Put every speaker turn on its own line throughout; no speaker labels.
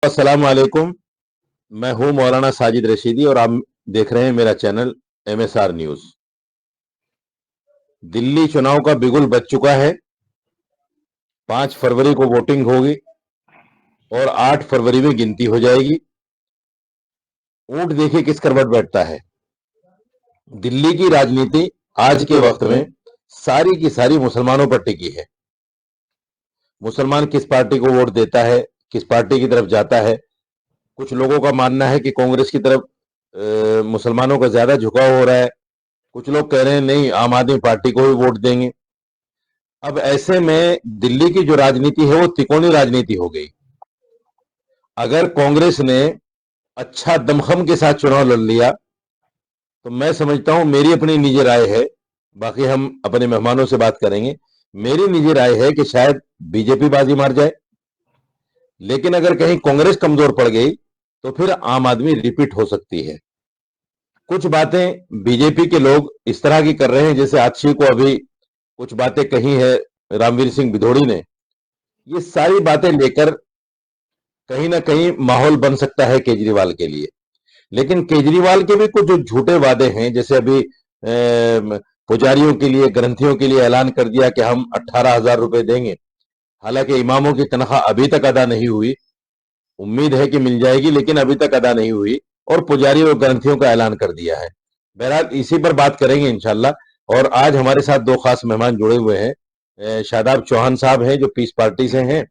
अस्सलाम वालेकुम। मैं हूं मौलाना साजिद रशीदी और आप देख रहे हैं मेरा चैनल एमएसआर न्यूज। दिल्ली चुनाव का बिगुल बज चुका है। 5 फरवरी को वोटिंग होगी और 8 फरवरी में गिनती हो जाएगी। ऊंट देखिए किस करवट बैठता है। दिल्ली की राजनीति आज के वक्त में सारी की सारी मुसलमानों पर टिकी है। मुसलमान किस पार्टी को वोट देता है, किस पार्टी की तरफ जाता है। कुछ लोगों का मानना है कि कांग्रेस की तरफ मुसलमानों का ज्यादा झुकाव हो रहा है। कुछ लोग कह रहे हैं नहीं, आम आदमी पार्टी को ही वोट देंगे। अब ऐसे में दिल्ली की जो राजनीति है वो तिकोनी राजनीति हो गई। अगर कांग्रेस ने अच्छा दमखम के साथ चुनाव लड़ लिया तो मैं समझता हूं, मेरी अपनी निजी राय है, बाकी हम अपने मेहमानों से बात करेंगे। मेरी निजी राय है कि शायद बीजेपी बाजी मार जाए। लेकिन अगर कहीं कांग्रेस कमजोर पड़ गई तो फिर आम आदमी रिपीट हो सकती है। कुछ बातें बीजेपी के लोग इस तरह की कर रहे हैं, जैसे आजशी को अभी कुछ बातें कही है रामवीर सिंह बिधोड़ी ने। ये सारी बातें लेकर कहीं ना कहीं माहौल बन सकता है केजरीवाल के लिए। लेकिन केजरीवाल के भी कुछ जो झूठे वादे हैं, जैसे अभी पुजारियों के लिए, ग्रंथियों के लिए ऐलान कर दिया कि हम 18,000 रुपए देंगे। हालांकि इमामों की तनख्वाह अभी तक अदा नहीं हुई। उम्मीद है कि मिल जाएगी, लेकिन अभी तक अदा नहीं हुई। और पुजारी और ग्रंथियों का ऐलान कर दिया है। बहरहाल इसी पर बात करेंगे इंशाल्लाह। और आज हमारे साथ 2 खास मेहमान जुड़े हुए हैं। शादाब चौहान साहब हैं जो पीस पार्टी से हैं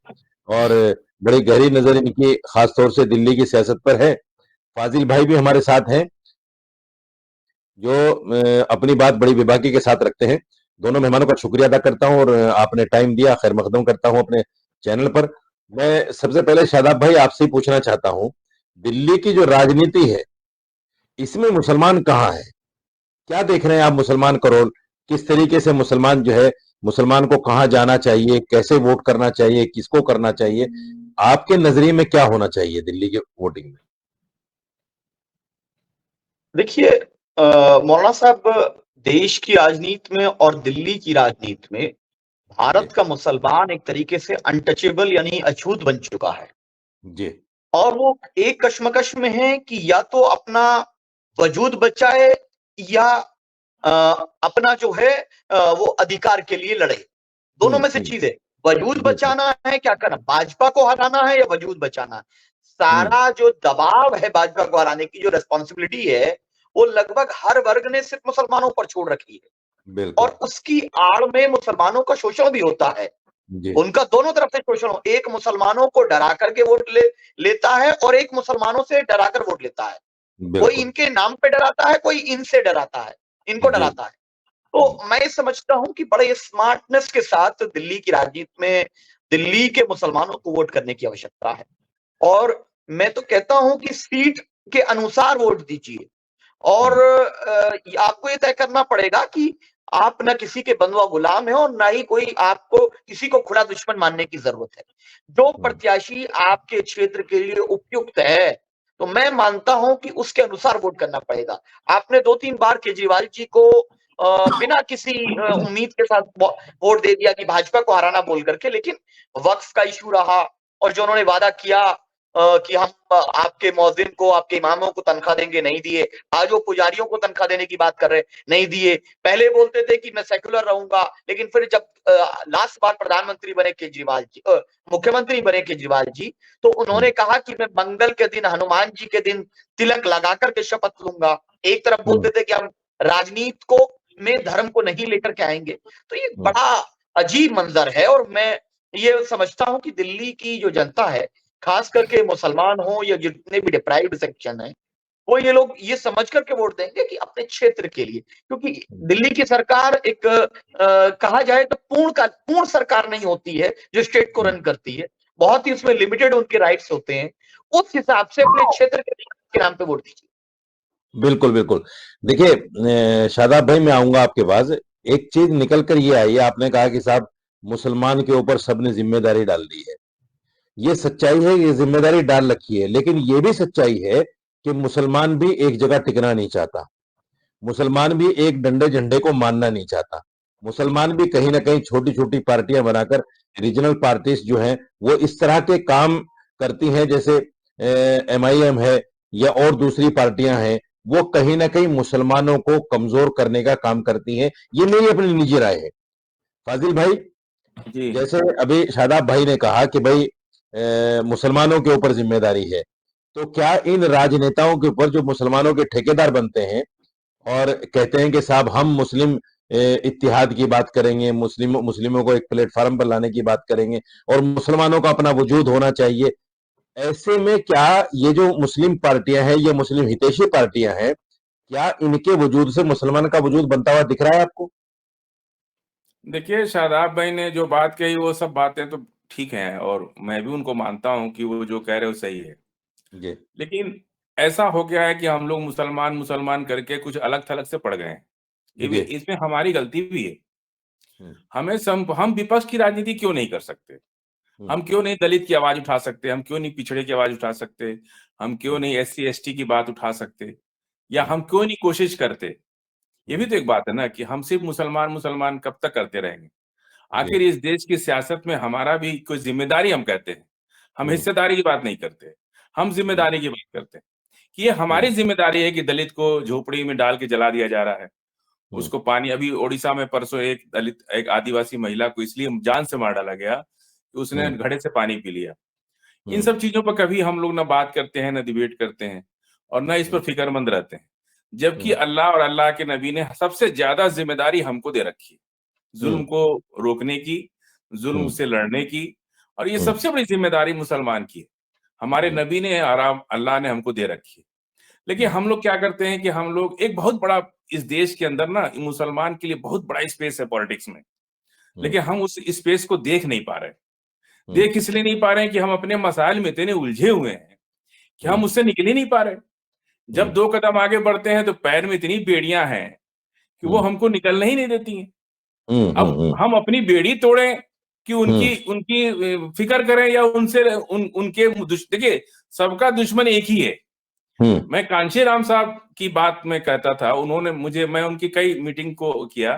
और बड़ी गहरी नजर इनकी खासतौर से दिल्ली की सियासत पर है। फाजिल भाई भी हमारे साथ हैं जो अपनी बात बड़ी बेबाकी के साथ रखते हैं। दोनों मेहमानों का शुक्रिया अदा करता हूं और आपने टाइम दिया, खैर मकदम करता हूं अपने चैनल पर। मैं सबसे पहले शादाब भाई आपसे ही पूछना चाहता हूं, दिल्ली की जो राजनीति है इसमें मुसलमान कहाँ है? क्या देख रहे हैं आप मुसलमान का रोल? किस तरीके से मुसलमान जो है, मुसलमान को कहाँ जाना चाहिए, कैसे वोट करना चाहिए, किसको करना चाहिए? आपके नजरिए में क्या होना चाहिए दिल्ली के वोटिंग में?
देखिए मौलाना साहब, देश की राजनीति में और दिल्ली की राजनीति में
जी।
भारत का मुसलमान एक तरीके से अनटचेबल यानी अछूत बन चुका है।
जी।
और वो एक कश्मकश में है कि या तो अपना वजूद बचाए या अ, अपना जो है वो अधिकार के लिए लड़े। दोनों में से
हम्म।
चीज है। वजूद
बिल्कुल।
बचाना है, क्या करना, भाजपा को हराना है या वजूद बचाना है।
हम्म।
सारा जो दबाव है भाजपा को हराने की, जो रिस्पॉन्सिबिलिटी है, वो लगभग हर वर्ग ने सिर्फ मुसलमानों पर छोड़ रखी है। और
बिल्कुल।
उसकी आड़ में मुसलमानों का शोषण भी होता है।
जी।
उनका दोनों तरफ से शोषण हो, एक मुसलमानों को डरा करके वोट लेता है और एक मुसलमानों से डराकर वोट लेता है। कोई
बिल्कुल।
इनके नाम पे डराता है, कोई इनसे डराता है, इनको
जी।
डराता है। तो मैं समझता हूं कि बड़े स्मार्टनेस के साथ दिल्ली की राजनीति में दिल्ली के मुसलमानों को वोट करने की आवश्यकता है। और मैं तो कहता हूं कि सीट के अनुसार वोट दीजिए। और
हम्म।
आपको ये तय करना पड़ेगा कि आप ना किसी के बंधुआ गुलाम है और ना ही कोई आपको किसी को खुदा दुश्मन मानने की जरूरत है। जो
हम्म।
प्रत्याशी आपके क्षेत्र के लिए उपयुक्त है, तो मैं मानता हूं कि उसके अनुसार वोट करना पड़ेगा। आपने 2-3 बार केजरीवाल जी को बिना किसी उम्मीद के साथ वोट दे दिया कि भाजपा को हराना बोल करके, लेकिन वक्फ का इशू रहा और जो उन्होंने वादा किया कि हम आपके मौजिन को, आपके इमामों को तनख्वाह देंगे, नहीं दिए। आज वो पुजारियों को तनख्वाह देने की बात कर रहे हैं, नहीं दिए। पहले बोलते थे कि मैं सेक्युलर रहूंगा, लेकिन फिर जब लास्ट बार प्रधानमंत्री बने केजरीवाल जी, मुख्यमंत्री बने केजरीवाल जी, तो उन्होंने कहा कि मैं मंगल के दिन, हनुमान जी के दिन तिलक लगा करके शपथ लूंगा। एक तरफ बोलते
हम्म।
थे कि हम राजनीति को में धर्म को नहीं लेकर के आएंगे। तो ये
हम्म।
बड़ा अजीब मंजर है। और मैं ये समझता हूं कि दिल्ली की जो जनता है, खास करके मुसलमान हो या जितने भी डिप्राइव्ड सेक्शन है, वो ये लोग ये समझ करके वोट देंगे कि अपने क्षेत्र के लिए। क्योंकि दिल्ली की सरकार एक कहा जाए तो पूर्ण सरकार नहीं होती है जो स्टेट को
हम्म।
रन करती है। बहुत ही उसमें लिमिटेड उनके राइट्स होते हैं। उस हिसाब से अपने क्षेत्र के नाम पे वोट दीजिए।
बिल्कुल, बिल्कुल। देखिए शादाब भाई मैं आऊँगा आपके पास। एक चीज़ निकल कर ये आई है, आपने कहा कि साहब मुसलमान के ऊपर सबने ज़िम्मेदारी डाल दी है। ये सच्चाई है, ये ज़िम्मेदारी डाल रखी है, लेकिन ये भी सच्चाई है कि मुसलमान भी एक जगह टिकना नहीं चाहता। मुसलमान भी एक डंडे झंडे को मानना नहीं चाहता। मुसलमान भी कहीं न कहीं छोटी-छोटी पार्टियाँ बनाकर रीजनल पार्टीज़ जो हैं, वो इस तरह के काम करती हैं जैसे MIM है या और दूसरी पार्टियां हैं, वो कहीं ना कहीं मुसलमानों को कमजोर करने का काम करती हैं। ये मेरी अपनी निजी राय है। फाजिल भाई,
जी
जैसे अभी शादाब भाई ने कहा कि भाई मुसलमानों के ऊपर जिम्मेदारी है, तो क्या इन राजनेताओं के ऊपर जो मुसलमानों के ठेकेदार बनते हैं और कहते हैं कि साहब हम मुस्लिम इत्तिहाद की बात करेंगे, मुस्लिमों को एक प्लेटफॉर्म पर लाने की बात करेंगे और मुसलमानों का अपना वजूद होना चाहिए, ऐसे में क्या ये जो मुस्लिम पार्टियां हैं, ये मुस्लिम हितैषी पार्टियां हैं, क्या इनके वजूद से मुसलमान का वजूद बनता हुआ दिख रहा है आपको?
देखिए, शादाब भाई ने जो बात कही वो सब बातें तो ठीक हैं और मैं भी उनको मानता हूँ कि वो जो कह रहे हो सही है।
जी
लेकिन ऐसा हो गया है कि हम लोग मुसलमान मुसलमान करके कुछ अलग थलग से पड़ गए हैं। ये भी
जी।
इसमें हमारी गलती भी है।
हम्म,
हम विपक्ष की राजनीति क्यों नहीं कर सकते?
हम्म,
हम क्यों नहीं दलित की आवाज उठा सकते? हम क्यों नहीं पिछड़े की आवाज उठा सकते? हम क्यों
हम्म,
नहीं SC ST की बात उठा सकते? या
हम्म,
हम क्यों नहीं कोशिश करते? ये भी
हम्म,
तो एक बात है ना कि हम सिर्फ मुसलमान मुसलमान कब तक करते रहेंगे?
जी।
आखिर इस देश की सियासत में हमारा भी कोई जिम्मेदारी हम कहते हैं। हम
हम्म,
हिस्सेदारी की बात नहीं करते। हम
हम्म,
जिम्मेदारी की बात करते हैं कि ये हमारी
हम्म,
जिम्मेदारी है कि दलित को झोपड़ी में डाल के जला दिया जा रहा है।
हम्म,
उसको पानी अभी ओडिशा में परसों एक आदिवासी महिला को इसलिए जान से मार डाला गया कि उसने
हम्म,
घड़े से पानी पी लिया। इन
हम्म,
सब चीजों पर कभी हम लोग ना बात करते हैं, ना डिबेट करते हैं और ना इस पर
हम्म,
फिक्रमंद रहते हैं। जबकि
हम्म,
अल्लाह और अल्लाह के नबी ने सबसे ज्यादा जिम्मेदारी हमको दे रखी है, जुल्म
हम्म,
को रोकने की, जुल्म
हम्म,
से लड़ने की। और ये
हम्म,
सबसे बड़ी जिम्मेदारी मुसलमान की है। हमारे
हम्म,
नबी ने आराम अल्लाह ने हमको दे रखी है। लेकिन
हम्म,
हम लोग क्या करते हैं कि हम लोग एक बहुत बड़ा इस देश के अंदर ना मुसलमान के लिए बहुत बड़ा स्पेस है पॉलिटिक्स में।
हम्म,
लेकिन हम उस स्पेस को देख नहीं पा रहे।
हम्म,
देख इसलिए नहीं पा रहे हैं कि हम अपने मसाइल में इतने उलझे हुए हैं कि हम
हम्म,
उससे निकल ही नहीं पा रहे। जब
हम्म,
2 कदम आगे बढ़ते हैं तो पैर में इतनी बेड़ियां हैं कि वो
हम्म,
हमको निकलने ही नहीं देती हैं।
हम्म,
अब
हम्म,
हम अपनी बेड़ी तोड़ें कि
हम्म,
उनकी उनकी फिक्र करें या उनसे उनके देखिए, सबका दुश्मन एक ही है।
हम्म,
मैं कांशी राम साहब की बात में कहता था, उन्होंने मुझे मैं उनकी कई मीटिंग को किया,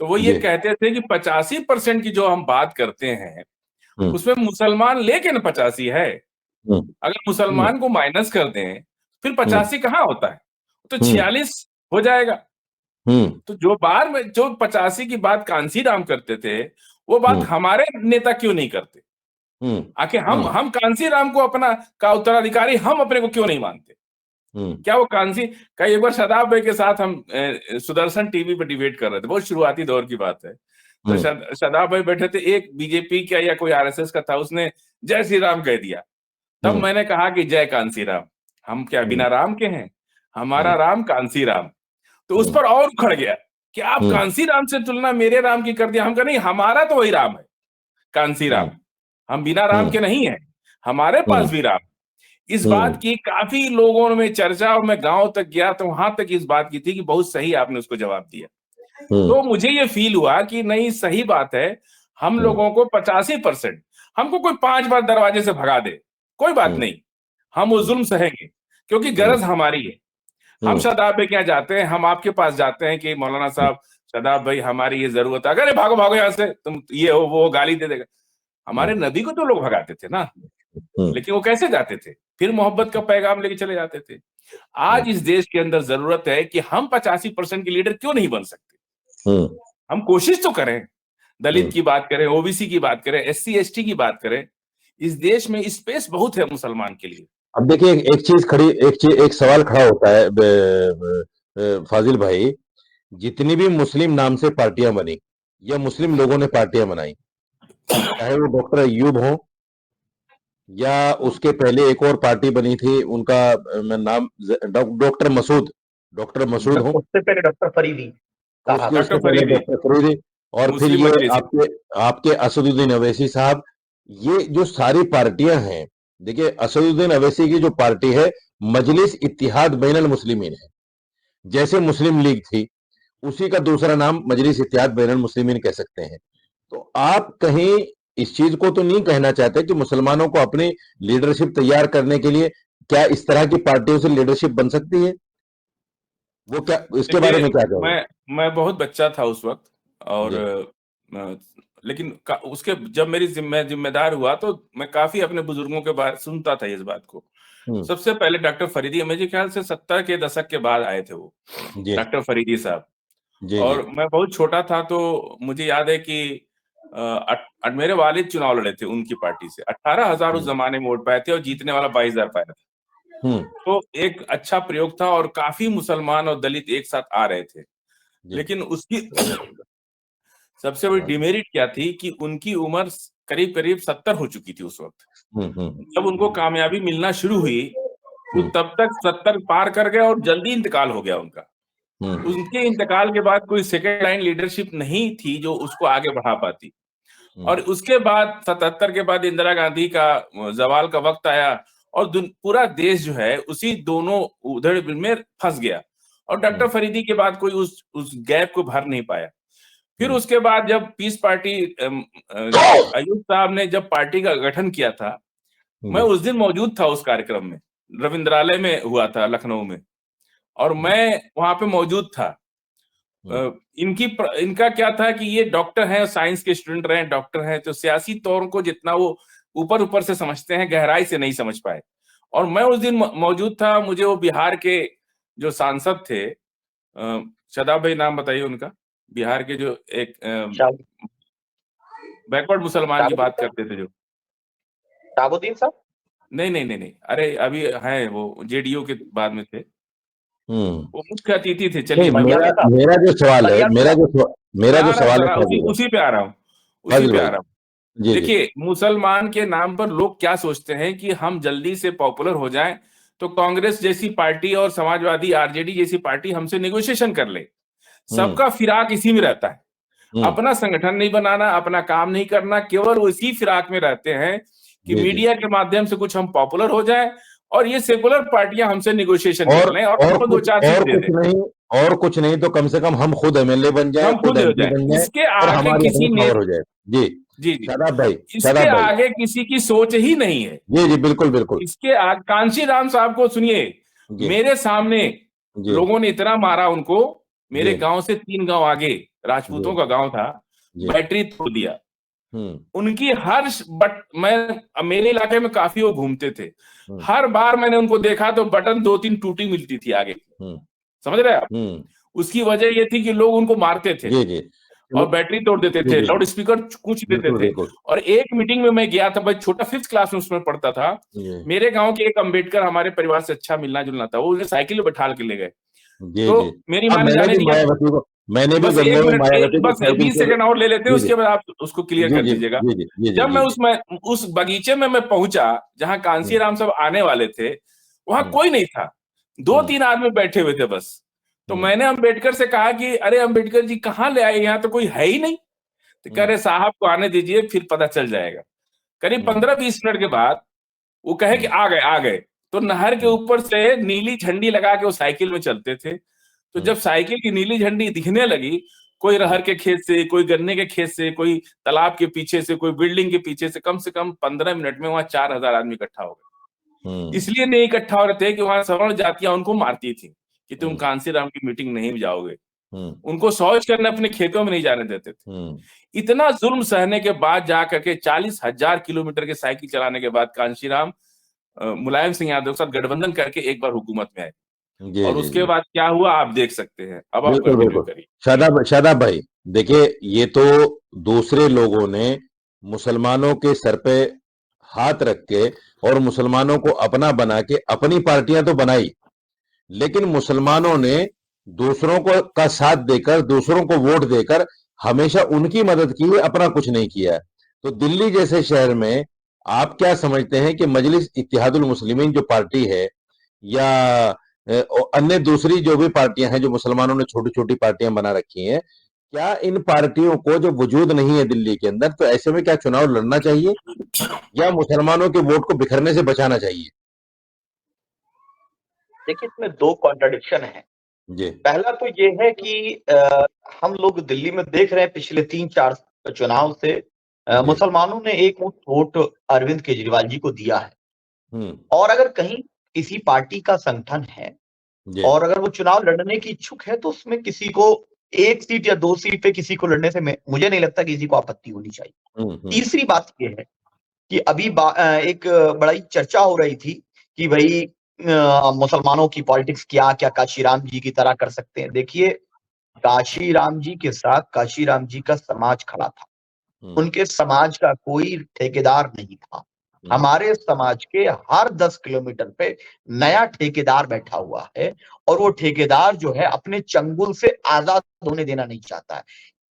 तो वो ये
जी।
कहते थे कि 85% की जो हम बात करते हैं,
हम्म,
उसमें मुसलमान लेकिन 85 है।
हम्म,
अगर
हम्म,
मुसलमान को माइनस कर दें, फिर
हम्म,
85 कहाँ होता है? तो
हम्म,
46 हो जाएगा।
हम्म,
तो जो 85 की बात कांसी राम करते थे, वो बात
हम्म,
हमारे नेता क्यों नहीं करते?
हम्म,
आखिर हम
हम्म,
हम कांसी राम को अपना का उत्तराधिकारी हम अपने को क्यों नहीं मानते?
हम्म,
क्या वो कांसी का एक बार शादाब भाई के साथ हम सुदर्शन टीवी पे डिबेट कर रहे थे, बहुत शुरुआती दौर की बात है। तो
हम्म,
शादाब भाई बैठे थे, एक बीजेपी का या कोई RSS का था, उसने जय श्री राम कह दिया। तब
हम्म,
मैंने कहा कि जय कांसी राम। हम क्या
हम्म,
बिना राम के हैं? हमारा
हम्म,
राम कांसी राम। तो उस
हम्म,
पर और उखड़ गया कि आप
हम्म,
कांसी राम से तुलना मेरे राम की कर दिया। हम कहा नहीं, हमारा तो वही राम है, कांसी राम।
हम्म,
हम बिना राम
हम्म,
के नहीं है, हमारे पास
हम्म,
भी राम। इस बात
हम्म,
की काफी लोगों में चर्चा, और मैं गांव तक गया तो वहां तक इस बात की थी कि बहुत सही आपने उसको जवाब दिया।
हम्म,
तो मुझे ये फील हुआ कि नहीं, सही बात है। हम
हम्म,
लोगों को 85%, हमको कोई 5 बार दरवाजे से भगा दे, कोई बात
हम्म,
नहीं, हम वो
हम्म,
जुल्म सहेंगे, क्योंकि
हम्म,
गरज हमारी है। हम
हम्म,
शादाब भाई क्या जाते हैं, हम आपके पास जाते हैं कि मौलाना साहब, शादाब भाई हमारी ये जरूरत है, अरे भागो भागो यहाँ से, तुम ये हो वो हो, गाली दे देगा। हमारे नबी को तो लोग भगाते थे ना,
हम्म,
लेकिन वो कैसे जाते थे? फिर मोहब्बत का पैगाम लेके चले जाते थे।
हम्म,
आज इस देश के अंदर जरूरत है कि हम 85% के लीडर क्यों नहीं बन सकते?
हम्म,
हम कोशिश तो करें, दलित
हम्म।
की बात करें, OBC की बात करें, SC ST की बात करें। इस देश में स्पेस बहुत है मुसलमान के लिए।
अब देखिए, एक सवाल खड़ा होता है फाजिल भाई, जितनी भी मुस्लिम नाम से पार्टियां बनी या मुस्लिम लोगों ने पार्टियां बनाई, चाहे वो डॉक्टर अयूब हो या उसके पहले एक और पार्टी बनी थी उनका, मैं नाम, डॉक्टर मसूद हो,
उससे पहले डॉक्टर फरीदी
उसके
साहब।
उसके
डॉक्टर
पहले
फरीदी,
डॉक्टर फरीदी, और फिर
मुस्लिम
ये
मजलिस।
आपके आपके असदुद्दीन अवैसी साहब, ये जो सारी पार्टियां हैं, देखिए असदुद्दीन अवैसी की जो पार्टी है, मजलिस इत्तिहाद बैनल मुस्लिमीन है। जैसे मुस्लिम लीग थी, उसी का दूसरा नाम मजलिस इत्तिहाद बैनल मुस्लिमीन कह सकते हैं। तो आप कहीं इस चीज को तो नहीं कहना चाहते कि मुसलमानों को अपनी लीडरशिप तैयार करने के लिए क्या इस तरह की पार्टियों से लीडरशिप बन सकती है? वो क्या, इसके बारे
देखिए,
में क्या कहोगे?
मैं बहुत बच्चा था उस वक्त, और
जी।
लेकिन उसके जब मेरी जिम्मेदार हुआ तो मैं काफी अपने बुजुर्गों के बारे सुनता था इस बात को। सबसे पहले डॉक्टर फरीदी, मुझे ख्याल से 70 के दशक के बाद आए थे वो,
जी
डॉक्टर फरीदी साहब।
जी
और मैं बहुत छोटा था, तो मुझे याद है कि मेरे वालिद चुनाव लड़े थे उनकी पार्टी से। 18,000 उस जमाने में वोट पाए थे और जीतने वाला 22,000 पाया था। तो एक अच्छा प्रयोग था और काफी मुसलमान और दलित एक साथ आ रहे थे। लेकिन उसकी सबसे बड़ी डिमेरिट क्या थी कि उनकी उम्र करीब करीब 70 हो चुकी थी उस वक्त। जब उनको कामयाबी मिलना शुरू हुई तो तब तक 70 पार कर गए और जल्दी इंतकाल हो गया उनका। उनके इंतकाल के बाद कोई सेकेंड लाइन लीडरशिप नहीं थी जो उसको आगे बढ़ा पाती। और उसके बाद 77 के बाद इंदिरा गांधी का जवाल का वक्त आया और पूरा देश जो है उसी दोनों उधड़ में फंस गया। और डॉक्टर फरीदी के बाद कोई उस गैप को भर नहीं पाया। फिर उसके बाद जब पीस पार्टी अयूब साहब ने जब पार्टी का गठन किया था, मैं उस दिन मौजूद था उस कार्यक्रम में, रविंद्रालय में हुआ था लखनऊ में, और मैं वहां पे मौजूद था। इनका क्या था कि ये डॉक्टर हैं, साइंस के स्टूडेंट रहे, डॉक्टर हैं, तो सियासी तौर को जितना वो ऊपर ऊपर से समझते हैं, गहराई से नहीं समझ पाए। और मैं उस दिन मौजूद था। मुझे वो बिहार के जो सांसद थे, शदाब भाई नाम बताइए उनका, बिहार के जो एक बैकवर्ड मुसलमान की बात करते थे, जो
शाहबुद्दीन साहब,
नहीं, अरे अभी है वो, जेडीयू के बाद में थे, वो मुख्य अतिथि थे। चलिए,
मेरा जो सवाल है, मेरा जो सवाल है
उसी पे आ रहा हूँ। देखिए, मुसलमान के नाम पर लोग क्या सोचते हैं कि हम जल्दी से पॉपुलर हो जाएं तो कांग्रेस जैसी पार्टी और समाजवादी आरजेडी जैसी पार्टी हमसे नेगोशिएशन कर ले। सबका फिराक इसी में रहता है, अपना संगठन नहीं बनाना, अपना काम नहीं करना, केवल उसी फिराक में रहते हैं कि मीडिया के माध्यम से कुछ हम पॉपुलर हो जाएं और ये सेकुलर पार्टियां हमसे नेगोशिएशन कर लें और हमको 2-4 सीट दे दें।
और कुछ नहीं तो कम से कम हम खुद एमएलए बन जाए,
हम खुद हो जाए। इसके आगे किसी ने
हो जाए। जी शादाब भाई,
इसके आगे किसी की सोच ही नहीं है।
जी बिल्कुल।
इसके आगे कांशीराम साहब को सुनिए, मेरे सामने लोगों ने इतना मारा उनको, मेरे गांव से 3 गांव आगे राजपूतों का गांव था, बैटरी तोड़ दिया उनकी। मेरे इलाके में काफी वो घूमते थे, हर बार मैंने उनको देखा तो बटन 2-3 टूटी मिलती थी आगे, समझ रहे आप? उसकी वजह ये थी कि लोग उनको मारते थे और बैटरी तोड़ देते थे, लाउड स्पीकर कूच देते थे। और एक मीटिंग में मैं गया था, भाई छोटा 5th क्लास में उसमें पढ़ता था, मेरे गांव के एक अम्बेडकर हमारे परिवार से अच्छा मिलना जुलना था, वो उन्हें साइकिल में बैठा के ले गए। तो मेरी माँ ने जाने दिया,
मैंने भी
बस 20 सेकंड और ले लेते हैं, उसके बाद आप उसको क्लियर कर दीजिएगा। जब मैं उस बगीचे में मैं पहुंचा जहां कांशीराम साहब आने वाले थे, वहां कोई नहीं था, 2-3 आदमी बैठे हुए थे बस। तो मैंने अम्बेडकर से कहा कि अरे अम्बेडकर जी कहाँ ले आए, यहाँ तो कोई है ही नहीं। तो कह रहे साहब को आने दीजिए, फिर पता चल जाएगा। करीब 15-20 मिनट के बाद वो कहे कि आ गए। तो नहर के ऊपर से नीली झंडी लगा के वो साइकिल में चलते थे। तो जब साइकिल की नीली झंडी दिखने लगी, कोई रहर के खेत से, कोई गन्ने के खेत से, कोई तालाब के पीछे से, कोई बिल्डिंग के पीछे से, कम 15 मिनट में वहां 4,000 आदमी इकट्ठा हो गए। इसलिए नहीं इकट्ठा हो रहे थे कि वहां सवर्ण जातियां उनको मारती थी कि तुम कांशीराम की मीटिंग नहीं जाओगे। उनको शौच करने अपने खेतों में नहीं जाने देते थे। इतना जुल्म सहने के बाद जाकर के 40,000 किलोमीटर के साइकिल चलाने के बाद कांशीराम मुलायम सिंह यादव के साथ गठबंधन करके एक बार हुकूमत में आए। और उसके बाद क्या हुआ आप देख सकते हैं। अब आप कंटिन्यू करिए।
शादाब भाई, देखिए, ये तो दूसरे लोगों ने मुसलमानों के सर पे हाथ रख के और मुसलमानों को अपना बना के अपनी पार्टियां तो बनाई, लेकिन मुसलमानों ने दूसरों को का साथ देकर, दूसरों को वोट देकर हमेशा उनकी मदद की है, अपना कुछ नहीं किया। तो दिल्ली जैसे शहर में आप क्या समझते हैं कि मजलिस इत्तेहादुल मुस्लिमीन जो पार्टी है या अन्य दूसरी जो भी पार्टियां हैं जो मुसलमानों ने छोटी छोटी पार्टियां बना रखी हैं, क्या इन पार्टियों को जो वजूद नहीं है दिल्ली के अंदर, तो ऐसे में क्या चुनाव लड़ना चाहिए या मुसलमानों के वोट को बिखरने से बचाना चाहिए?
देखिए, इसमें 2 कॉन्ट्रडिक्शन है। पहला तो ये है कि हम लोग दिल्ली में देख रहे हैं पिछले 3-4 चुनाव से मुसलमानों ने एक वोट अरविंद केजरीवाल जी को दिया है। और अगर कहीं किसी पार्टी का संगठन है और अगर वो चुनाव लड़ने की इच्छुक है तो उसमें किसी को 1 सीट या 2 सीट पे किसी को लड़ने से मुझे नहीं लगता किसी को आपत्ति होनी चाहिए। तीसरी बात ये है कि अभी एक बड़ी चर्चा हो रही थी कि भाई मुसलमानों की पॉलिटिक्स क्या क्या काशीराम जी की तरह कर सकते हैं। देखिए, काशीराम जी के साथ काशीराम जी का समाज खड़ा था, उनके समाज का कोई ठेकेदार नहीं था। हमारे समाज के हर 10 किलोमीटर पे नया ठेकेदार बैठा हुआ है, और वो ठेकेदार जो है अपने चंगुल से आजाद होने देना नहीं चाहता है।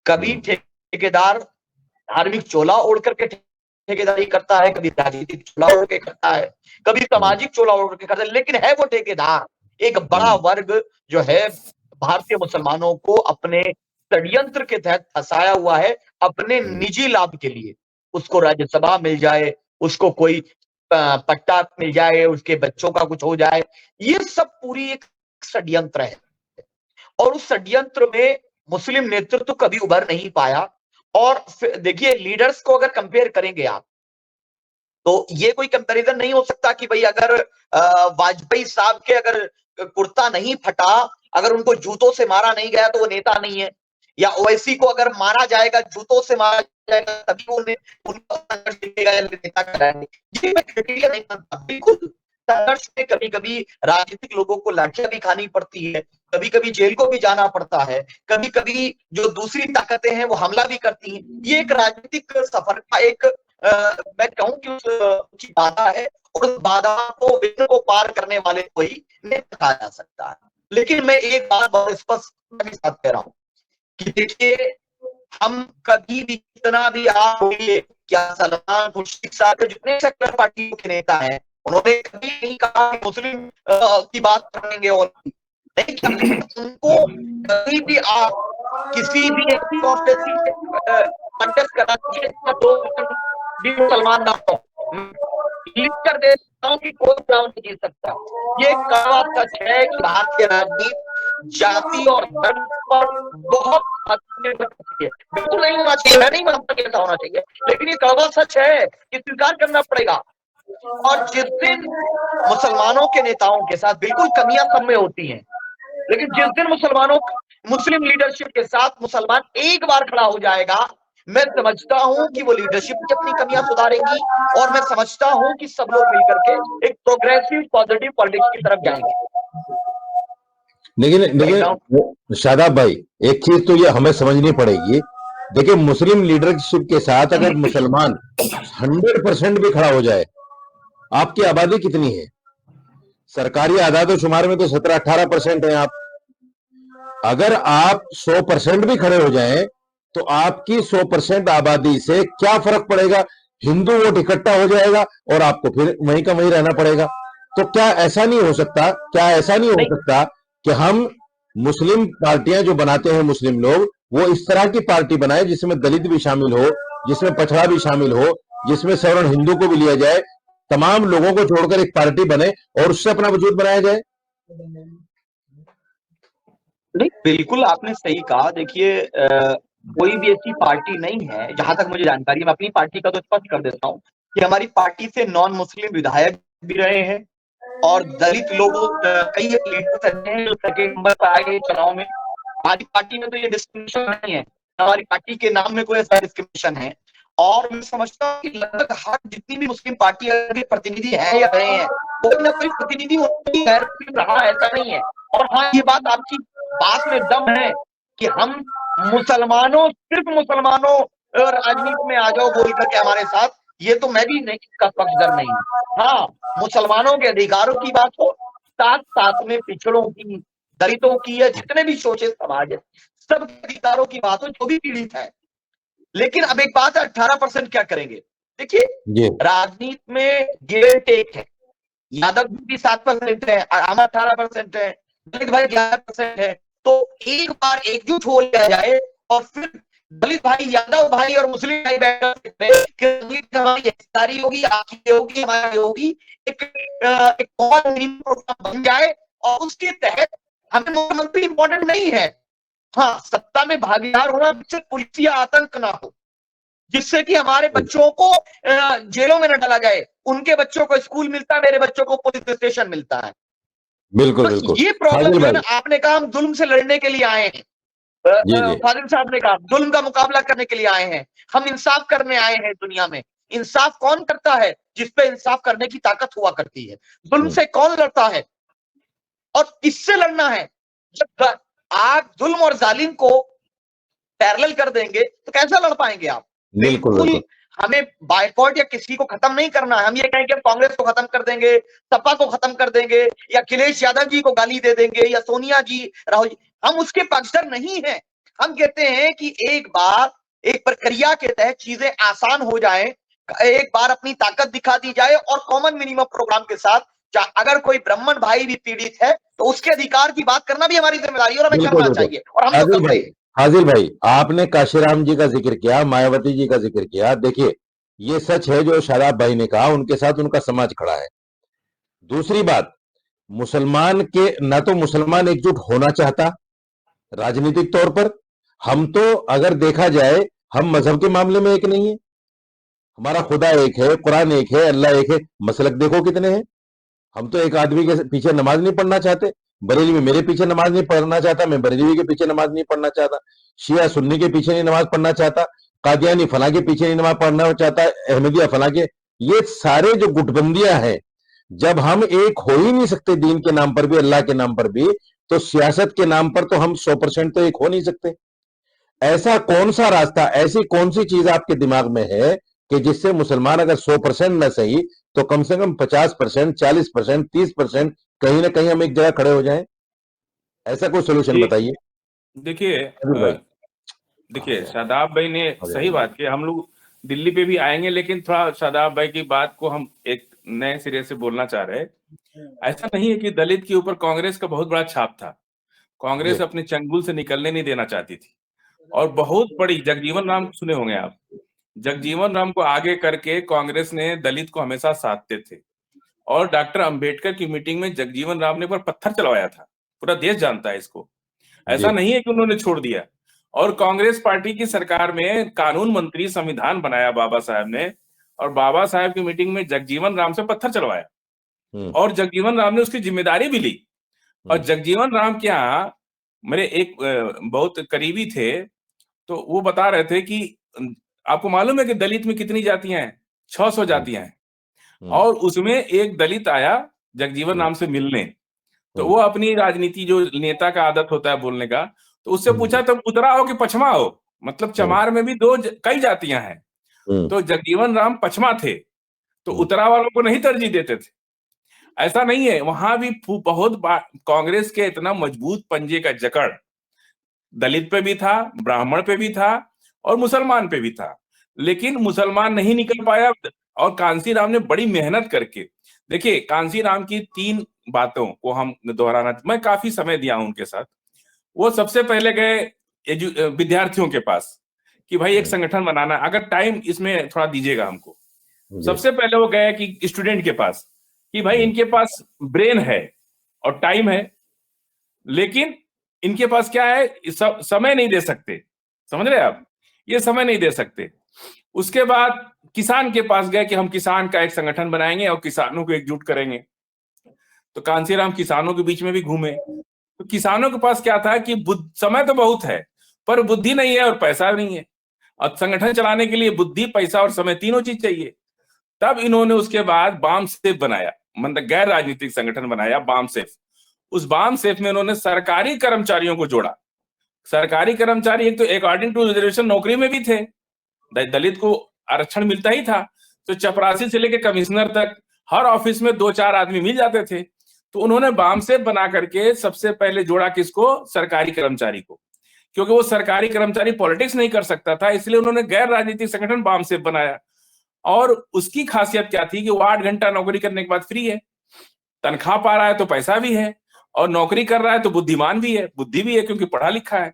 कभी ठेकेदार धार्मिक चोला ओढ़ करके ठेकेदारी करता है, कभी राजनीतिक चोला ओढ़ के करता है, कभी सामाजिक चोला ओढ़ के करता है, लेकिन है वो ठेकेदार। एक बड़ा वर्ग जो है भारतीय मुसलमानों को अपने षड्यंत्र के तहत फंसाया हुआ है, अपने निजी लाभ के लिए। उसको राज्यसभा मिल जाए, उसको कोई पट्टा मिल जाए, उसके बच्चों का कुछ हो जाए, ये सब पूरी एक षड्यंत्र है। और उस षड्यंत्र में मुस्लिम नेतृत्व कभी उभर नहीं पाया। और देखिए, लीडर्स को अगर कंपेयर करेंगे आप, तो ये कोई कंपैरिजन नहीं हो सकता कि भाई अगर वाजपेयी साहब के अगर कुर्ता नहीं फटा, अगर उनको जूतों से मारा नहीं गया तो वो नेता नहीं है, या ओवैसी को अगर मारा जाएगा, जूतों से मारा जाएगा, तभी वो उनको संघर्ष दिखेगा या नेता कराएंगे। ये मैं क्राइटेरिया नहीं मानता। बिल्कुल संघर्ष में कभी कभी राजनीतिक लोगों को लाठियां भी खानी पड़ती है, कभी कभी जेल को भी जाना पड़ता है, कभी कभी जो दूसरी ताकतें हैं वो हमला भी करती हैं। ये एक राजनीतिक सफर का एक मैं कहूं कि उसकी बाधा है, और उस बाधा को, विघ्न को पार करने वाले को ही नेता कहा जा सकता है। लेकिन मैं एक बात बहुत स्पष्ट के साथ कह रहा हूं कि देखिए, हम कभी भी कितना भी आप बोलिए, क्या सलमान खुर्शीद साहब के जितने सेक्युलर पार्टी के नेता हैं, उन्होंने कभी नहीं कहा कि मुस्लिम की बात करेंगे, और नहीं किया। उनको कभी भी आप किसी भी कंटेस्ट करना चाहिए, भी मुसलमान ना हो, लिख कर देता हूं कि कोई चुनाव नहीं जीत सकता। ये कड़वा सच है कि भारतीय राजनीति जाति और धर्म पर बहुत हद निर्भर करती है। बिल्कुल नहीं होना चाहिए, मैं नहीं मानता कि ऐसा होना चाहिए, लेकिन ये कड़वा सच है कि स्वीकार करना पड़ेगा। और जिस दिन मुसलमानों के नेताओं के साथ बिल्कुल कमियां सब में होती हैं, लेकिन जिस दिन मुस्लिम लीडरशिप के साथ मुसलमान एक बार खड़ा हो जाएगा, मैं समझता हूं कि वो लीडरशिप भी अपनी कमियां सुधारेंगी, और मैं समझता हूं कि सब लोग मिलकर के एक प्रोग्रेसिव पॉजिटिव पॉलिटिक्स की तरफ जाएंगे।
लेकिन शादाब भाई, एक चीज तो ये हमें समझनी पड़ेगी। देखिए, मुस्लिम लीडरशिप के साथ अगर मुसलमान 100% भी खड़ा हो जाए, आपकी आबादी कितनी है? सरकारी आदादोशुमार में तो 17-18% है आप। अगर आप 100% भी खड़े हो जाएं, तो आपकी 100% आबादी से क्या फर्क पड़ेगा? हिंदू वोट इकट्ठा हो जाएगा और आपको फिर वहीं का वहीं रहना पड़ेगा। तो क्या ऐसा नहीं हो सकता कि हम मुस्लिम पार्टियां जो बनाते हैं मुस्लिम लोग, वो इस तरह की पार्टी बनाए जिसमें दलित भी शामिल हो, जिसमें पछड़ा भी शामिल हो, जिसमें सवर्ण हिंदू को भी लिया जाए, तमाम लोगों को छोड़कर एक पार्टी बने और उससे अपना वजूद बनाया जाए?
नहीं, बिल्कुल आपने सही कहा। देखिए, कोई भी ऐसी पार्टी नहीं है, जहां तक मुझे जानकारी है, मैं अपनी पार्टी का तो स्पष्ट कर देता हूं कि हमारी पार्टी से नॉन मुस्लिम विधायक भी रहे हैं, और दलित लोगों कई लीडर्स हैं जो सेकेंड नंबर पर आए चुनाव में। हमारी पार्टी में तो ये डिस्क्रिमिनेशन नहीं है, हमारी पार्टी के नाम में कोई ऐसा डिस्क्रिमिनेशन है। और मैं समझता हूँ कि लगभग हर जितनी भी मुस्लिम पार्टी के प्रतिनिधि है या रहे हैं, कोई ना कोई प्रतिनिधि गैर मुस्लिम रहा, ऐसा नहीं है। और हाँ, ये बात आपकी बात में दम है कि हम सिर्फ मुसलमानों राजनीति में आ जाओ बोल करके हमारे साथ, ये तो मैं भी नहीं का पक्षधर नहीं हूँ। हाँ, मुसलमानों के अधिकारों की बात हो, साथ साथ में पिछड़ों की, दलितों की, या जितने भी शोषित समाज है, सब अधिकारों की बात हो, जो भी पीड़ित है। लेकिन अब एक बात है, 18% क्या करेंगे? देखिए, राजनीति में गिव एंड टेक है। यादव भी 7% है, हम 18% है, दलित भाई 11% है। तो एक बार एकजुट हो लिया जाए, और फिर दलित भाई, यादव भाई और मुस्लिम भाई बैठ सकते हमारी हिस्सेदारी होगी, आपकी होगी, हमारी होगी, एक प्रोग्राम बन जाए, और उसके तहत हमें मुख्यमंत्री इंपॉर्टेंट नहीं है। हाँ, सत्ता में भागीदार होना, पुलिस या आतंक ना हो, जिससे कि हमारे बच्चों को जेलों में न डाला जाए, उनके बच्चों को स्कूल मिलता है, मेरे बच्चों को पुलिस स्टेशन मिलता है।
बिल्कुल,
तो
बिल्कुल।
ये प्रॉब्लम जो है ना, आपने कहा हम जुल्म से लड़ने के लिए आए हैं, फाजिल साहब ने कहा जुल्म का मुकाबला करने के लिए आए हैं, हम इंसाफ करने आए हैं दुनिया में। इंसाफ कौन करता है जिस पे इंसाफ करने की ताकत हुआ करती है? जुल्म से कौन लड़ता है और किससे लड़ना है? जब आप जुल्म और जालिम को पैरेलल कर देंगे तो कैसे लड़ पाएंगे आप? बिल्कुल हमें बायकॉट या किसी को खत्म नहीं करना है। हम ये कहेंगे कांग्रेस को खत्म कर देंगे, सपा को खत्म कर देंगे, या अखिलेश यादव जी को गाली दे देंगे, या सोनिया जी, राहुल जी, हम उसके पक्षधर नहीं हैं। हम कहते हैं कि एक बार एक प्रक्रिया के तहत चीजें आसान हो जाएं, एक बार अपनी ताकत दिखा दी जाए और कॉमन मिनिमम प्रोग्राम के साथ अगर कोई ब्राह्मण भाई भी पीड़ित है तो उसके अधिकार की बात करना भी हमारी जिम्मेदारी और हमें करना चाहिए, और हम तो करते हैं।
हाजिर भाई, आपने काशीराम जी का जिक्र किया, मायावती जी का जिक्र किया। देखिए, ये सच है जो शादाब भाई ने कहा, उनके साथ उनका समाज खड़ा है। दूसरी बात, मुसलमान के ना तो मुसलमान एकजुट होना चाहता राजनीतिक तौर पर। हम तो अगर देखा जाए, हम मजहब के मामले में एक नहीं है, हमारा खुदा एक है, कुरान एक है, अल्लाह एक है, मसलक देखो कितने हैं। हम तो एक आदमी के पीछे नमाज नहीं पढ़ना चाहते। बरेली में मेरे पीछे नमाज नहीं पढ़ना चाहता, मैं बरेली के पीछे नमाज नहीं पढ़ना चाहता, शिया सुन्नी के पीछे नहीं नमाज पढ़ना चाहता, कादियानी फला के पीछे नहीं नमाज पढ़ना चाहता, अहमदिया फला के। ये सारे जो गुटबंदियां हैं, जब हम एक हो ही नहीं सकते दीन के नाम पर भी, अल्लाह के नाम पर भी, तो सियासत के नाम पर तो हम 100% तो एक हो नहीं सकते। ऐसा कौन सा रास्ता, ऐसी कौन सी चीज आपके दिमाग में है कि जिससे मुसलमान अगर 100% न सही तो कम से कम 50%, 40%, 30% कहीं ना कहीं हम एक जगह खड़े हो जाएं? ऐसा कोई सोल्यूशन बताइए।
देखिए शादाब भाई ने सही बात की। हम लोग दिल्ली पे भी आएंगे, लेकिन थोड़ा शादाब भाई की बात को हम एक नए सिरे से बोलना चाह रहे हैं। ऐसा नहीं है कि दलित के ऊपर कांग्रेस का बहुत बड़ा छाप था। कांग्रेस अपने चंगुल से निकलने नहीं देना चाहती थी, और बहुत बड़ी, जगजीवन राम सुने होंगे आप, जगजीवन राम को आगे करके कांग्रेस ने दलित को हमेशा साधते थे। और डॉक्टर अंबेडकर की मीटिंग में जगजीवन राम ने पर पत्थर चलवाया था, पूरा देश जानता है इसको। ऐसा नहीं है कि उन्होंने छोड़ दिया। और कांग्रेस पार्टी की सरकार में कानून मंत्री, संविधान बनाया बाबा साहब ने, और बाबा साहब की मीटिंग में जगजीवन राम से पत्थर चलवाया, और जगजीवन राम ने उसकी जिम्मेदारी भी ली। और जगजीवन राम के यहाँ मेरे एक बहुत करीबी थे, तो वो बता रहे थे कि आपको मालूम है कि दलित में कितनी जातियां हैं? 600 जातियां हैं। और उसमें एक दलित आया जगजीवन राम से मिलने, तो वो अपनी राजनीति, जो नेता का आदत होता है बोलने का, तो उससे पूछा तुम उतरा हो कि पछमा हो? मतलब चमार में भी कई जातियां हैं। तो जगजीवन राम पछमा थे, तो उतरा वालों को नहीं तरजीह देते थे। ऐसा नहीं है, वहां भी बहुत कांग्रेस के इतना मजबूत पंजे का जकड़ दलित पे भी था, ब्राह्मण पे भी था, और मुसलमान पे भी था। लेकिन मुसलमान नहीं निकल पाया, और कांसी राम ने बड़ी मेहनत करके, देखिए कांसी राम की 3 बातों को हम दोहराना, मैं काफी समय दिया हूं उनके साथ। वो सबसे पहले गए विद्यार्थियों के पास कि भाई एक संगठन बनाना, अगर टाइम इसमें थोड़ा दीजिएगा हमको। सबसे पहले वो गए कि स्टूडेंट के पास कि भाई इनके पास ब्रेन है और टाइम है, लेकिन इनके पास क्या है, समय नहीं दे सकते। समझ रहे आप, ये समय नहीं दे सकते। उसके बाद किसान के पास गए कि हम किसान का एक संगठन बनाएंगे और किसानों को एकजुट करेंगे। तो कांसीराम किसानों के बीच में भी घूमे, तो किसानों के पास क्या था कि समय तो बहुत है, पर बुद्धि नहीं है और पैसा नहीं है, और संगठन चलाने के लिए बुद्धि, पैसा और समय, तीनों चीज चाहिए। तब इन्होंने उसके बाद बाम सेफ बनाया, मतलब गैर राजनीतिक संगठन बनाया, बाम सेफ। उस बाम सेफ में उन्होंने सरकारी कर्मचारियों को जोड़ा। सरकारी कर्मचारी एक तो अकॉर्डिंग टू रिजर्वेशन नौकरी में भी थे, दलित को आरक्षण मिलता ही था, तो चपरासी से लेकर कमिश्नर तक हर ऑफिस में 2-4 आदमी मिल जाते थे। तो उन्होंने बाम सेफ बना करके सबसे पहले जोड़ा किसको? सरकारी कर्मचारी को, क्योंकि वो सरकारी कर्मचारी पॉलिटिक्स नहीं कर सकता था, इसलिए उन्होंने गैर राजनीतिक संगठन बाम सेफ बनाया। और उसकी खासियत क्या थी कि वो 8 घंटा नौकरी करने के बाद फ्री है, तनख्वाह पा रहा है तो पैसा भी है, और नौकरी कर रहा है तो बुद्धिमान भी है, बुद्धि भी है क्योंकि पढ़ा लिखा है।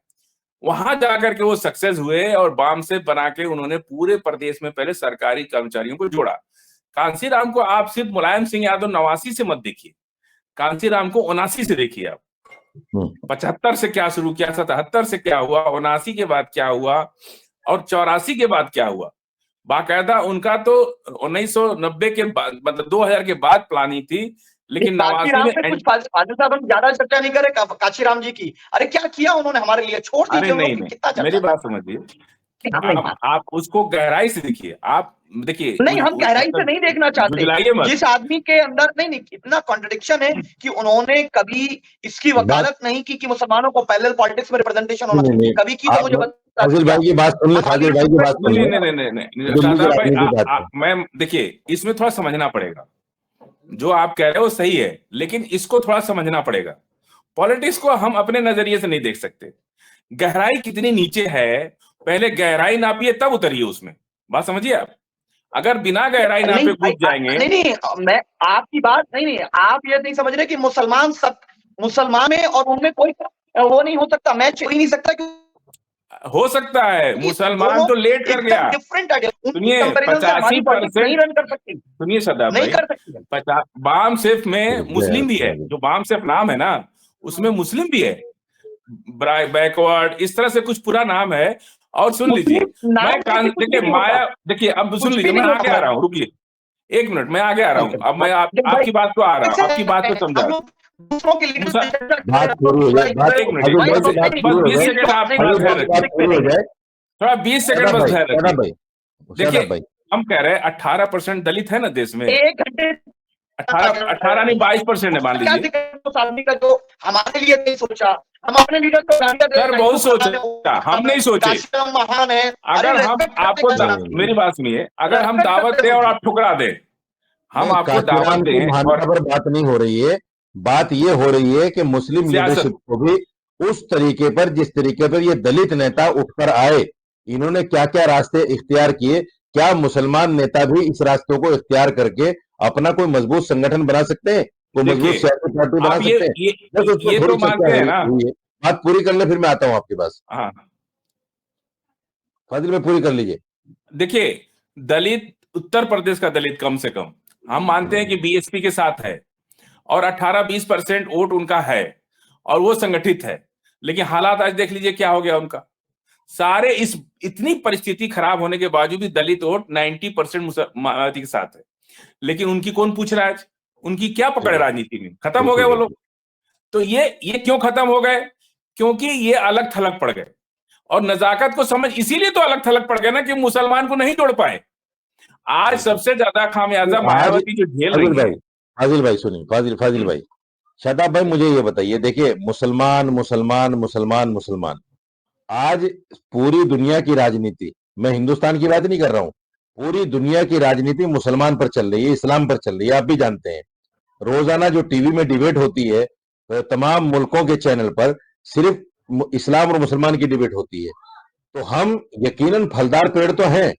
वहां जाकर के वो सक्सेस हुए, और बाम से बना के उन्होंने पूरे प्रदेश में पहले सरकारी कर्मचारियों को जोड़ा। कांसीराम को आप सिर्फ मुलायम सिंह यादव 89 से मत देखिए, कांसीराम को 79 से देखिए आप। 75 से क्या शुरू किया, 77 से क्या हुआ, 79 के बाद क्या हुआ, और 84 के बाद क्या हुआ। बाकायदा उनका तो 1990 के बाद, मतलब 2000 के बाद प्लानिंग थी, लेकिन 89 में
कुछ फाजिल साहब हम ज्यादा चर्चा नहीं करें काशीराम जी की। अरे क्या किया उन्होंने हमारे लिए, छोड़ दीजिए।
नहीं, मेरी बात समझिए। आप उसको गहराई से देखिए, आप देखिए
नहीं, हम गहराई से नहीं देखना चाहते।
मत।
जिस आदमी के अंदर नहीं इतना कॉन्ट्रडिक्शन है कि उन्होंने कभी इसकी वकालत नहीं की कि मुसलमानों को पैरेलल पॉलिटिक्स में रिप्रेजेंटेशन होना चाहिए, कभी की तो मुझे बता
फाजिल भाई की बात सुन ले, फाजिल भाई की बात सुन ले।
नहीं, शादाब भाई मैं देखिए इसमें थोड़ा समझना पड़ेगा, जो आप कह रहे हो सही है, लेकिन इसको थोड़ा समझना पड़ेगा। पॉलिटिक्स को हम अपने नजरिए से नहीं देख सकते, गहराई कितनी नीचे है पहले गहराई नापिए तब उतरिए उसमें, बात समझिए आप। अगर बिना गहराई नापे कूद जाएंगे।
नहीं, मैं आपकी बात नहीं, आप ये नहीं समझ रहे कि मुसलमान है और उनमें कोई वो नहीं हो सकता, मैच हो ही नहीं सकता।
हो सकता है, मुसलमान तो लेट कर गया।
डिफरेंट आइडिया,
सुनिए 85%
नहीं रन कर सकती।
सुनिए शादाब
नहीं
भाई,
कर सकती।
बाम सेफ में मुस्लिम भी है, जो बाम सेफ नाम है ना उसमें मुस्लिम भी है, बैकवर्ड इस तरह से कुछ पूरा नाम है। और सुन लीजिए, मैं देखिए माया, देखिए अब सुन लीजिए, मैं आगे आ रहा हूँ, रुकिए 1 मिनट, मैं आगे आ रहा हूँ। अब मैं आपकी बात को आ रहा हूँ, आपकी बात को समझा।
दूसरों के लिए
बात पूरी हो जाए,
बस 20 सेकंड आप थोड़ा 20 सेकंड बस ध्यान रखिए। देखिए हम कह रहे हैं 18% दलित है ना देश में,
1 घंटे
18 नहीं 22% है मान लीजिए।
का जो हमारे लिए नहीं सोचा, हम अपने लीडर को
सर बहुत सोचा, हम नहीं सोचे।
महान है।
अगर हम आपको मेरी बात सुनिए, अगर हम दावत दें और आप ठुकरा दें, हम आपको दावत दें और
पर बात नहीं हो रही है, बात ये हो रही है कि मुस्लिम लीडरशिप को भी उस तरीके पर, जिस तरीके पर ये दलित नेता उठकर आए, इन्होंने क्या क्या रास्ते इख्तियार किए, क्या मुसलमान नेता भी इस रास्तों को इख्तियार करके अपना कोई मजबूत संगठन बना सकते हैं, कोई मजबूत सियासी पार्टी बना सकते हैं?
ये तो मानते हैं ना।
बात पूरी कर ले फिर मैं आता हूं आपके पास।
हाँ
फाजिल में पूरी कर लीजिए।
देखिए दलित, उत्तर प्रदेश का दलित कम से कम हम मानते हैं कि बीएसपी के साथ है और 18-20% वोट उनका है और वो संगठित है, लेकिन हालात आज देख लीजिए क्या हो गया उनका। सारे इस इतनी परिस्थिति खराब होने के बावजूद भी दलित वोट 90% मायावती के साथ है, लेकिन उनकी कौन पूछ रहा है आज? उनकी क्या पकड़ है राजनीति में? खत्म हो गए वो लोग। तो ये क्यों खत्म हो गए? क्योंकि ये अलग थलग पड़ गए, और नजाकत को समझ इसीलिए तो अलग थलग पड़ गए ना कि मुसलमान को नहीं जोड़ पाए। आज सबसे ज्यादा खामियाजा मायावती जो झेल रही है।
फाजिल भाई सुनिए, फाजिल भाई, शादाब भाई मुझे ये बताइए, देखिए मुसलमान मुसलमान मुसलमान मुसलमान, आज पूरी दुनिया की राजनीति, मैं हिंदुस्तान की बात नहीं कर रहा हूं, पूरी दुनिया की राजनीति मुसलमान पर चल रही है, इस्लाम पर चल रही है। आप भी जानते हैं रोजाना जो टीवी में डिबेट होती है, तमाम मुल्कों के चैनल पर सिर्फ इस्लाम और मुसलमान की डिबेट होती है। तो हम यकीनन फलदार पेड़ तो हैं,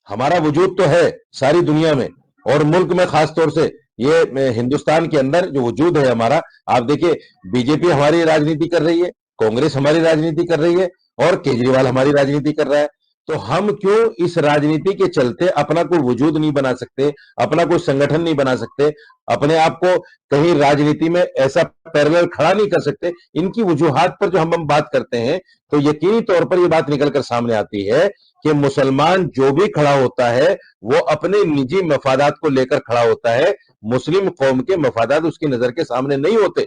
हमारा वजूद तो है सारी दुनिया में, और मुल्क में खास तौर से ये हिंदुस्तान के अंदर जो वजूद है हमारा। आप देखिए बीजेपी हमारी राजनीति कर रही है, कांग्रेस हमारी राजनीति कर रही है, और केजरीवाल हमारी राजनीति कर रहा है। तो हम क्यों इस राजनीति के चलते अपना कोई वजूद नहीं बना सकते, अपना कोई संगठन नहीं बना सकते, अपने आप को कहीं राजनीति में ऐसा पैरेलल खड़ा नहीं कर सकते? इनकी वजूहात पर जो हम बात करते हैं तो यकीनी तौर पर यह बात निकलकर सामने आती है कि मुसलमान जो भी खड़ा होता है वो अपने निजी मफादात को लेकर खड़ा होता है, मुस्लिम कौम के मफादात उसकी नजर के सामने नहीं होते।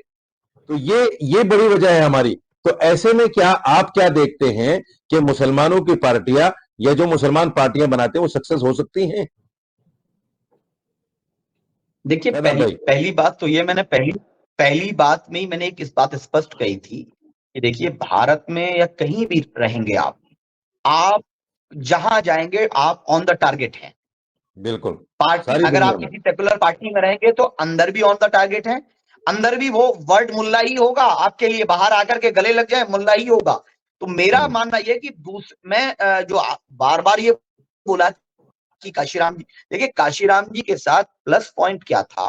तो ये बड़ी वजह है हमारी। तो ऐसे में क्या आप क्या देखते हैं कि मुसलमानों की पार्टियां या जो मुसलमान पार्टियां बनाते हैं वो सक्सेस हो सकती हैं?
देखिए पहली बात तो ये, मैंने पहली बात में ही मैंने एक इस बात स्पष्ट कही थी कि देखिए भारत में या कहीं भी रहेंगे आप जहां जाएंगे आप ऑन द टारगेट हैं।
बिल्कुल।
पार्टी अगर आप किसी सेकुलर पार्टी में रहेंगे तो अंदर भी ऑन द टारगेट है, अंदर भी वो वर्ड मुल्ला ही होगा आपके लिए, बाहर आकर के गले लग जाए मुल्ला ही होगा। तो मेरा मानना यह कि मैं जो बार बार ये बोला कि काशीराम जी, देखिए काशीराम जी के साथ प्लस पॉइंट क्या था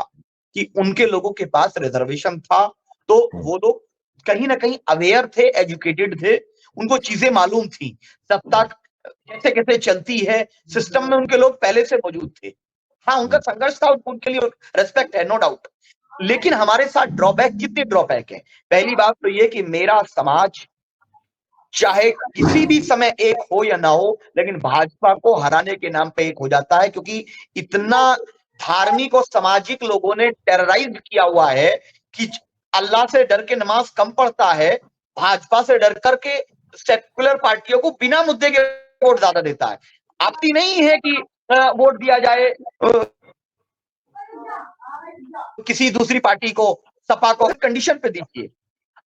कि उनके लोगों के पास रिजर्वेशन था, तो वो लोग कहीं ना कहीं अवेयर थे, एजुकेटेड थे, उनको चीजें मालूम थी, सत्ता कैसे कैसे चलती है, सिस्टम में उनके लोग पहले से मौजूद थे। हाँ उनका संघर्ष था, उनके लिए रेस्पेक्ट है, नो डाउट। लेकिन हमारे साथ ड्रॉबैक, कितने ड्रॉबैक हैं? पहली बात तो ये कि मेरा समाज चाहे किसी भी समय एक हो या ना हो, लेकिन भाजपा को हराने के नाम पे एक हो जाता है, क्योंकि इतना धार्मिक और सामाजिक लोगों ने टेरराइज किया हुआ है कि अल्लाह से डर के नमाज कम पढ़ता है, भाजपा से डर करके सेक्युलर पार्टियों को बिना मुद्दे के वोट ज्यादा देता है। आपत्ति नहीं है कि वोट दिया जाए किसी दूसरी पार्टी को, सपा को, कंडीशन पे दीजिए।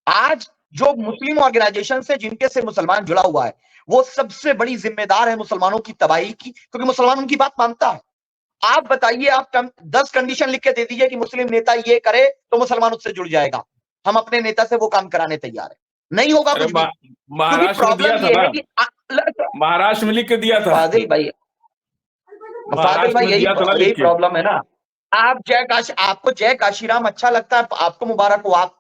आज जो मुस्लिम ऑर्गेनाइजेशन से जिनके से मुसलमान जुड़ा हुआ है, वो सबसे बड़ी जिम्मेदार है मुसलमानों की तबाही की, क्योंकि मुसलमान उनकी बात मानता है। आप बताइए, आप 10 कंडीशन लिख के दे दीजिए कि मुस्लिम नेता ये करे तो मुसलमान उससे जुड़ जाएगा, हम अपने नेता से वो काम कराने तैयार है। नहीं होगा कुछ भी, क्योंकि प्रॉब्लम ये है कि
महाराष्ट्र में लिख के दिया था
फाजिल भाई, यही प्रॉब्लम है ना। आपको जय काशीराम अच्छा लगता है, आपको मुबारक हो, आप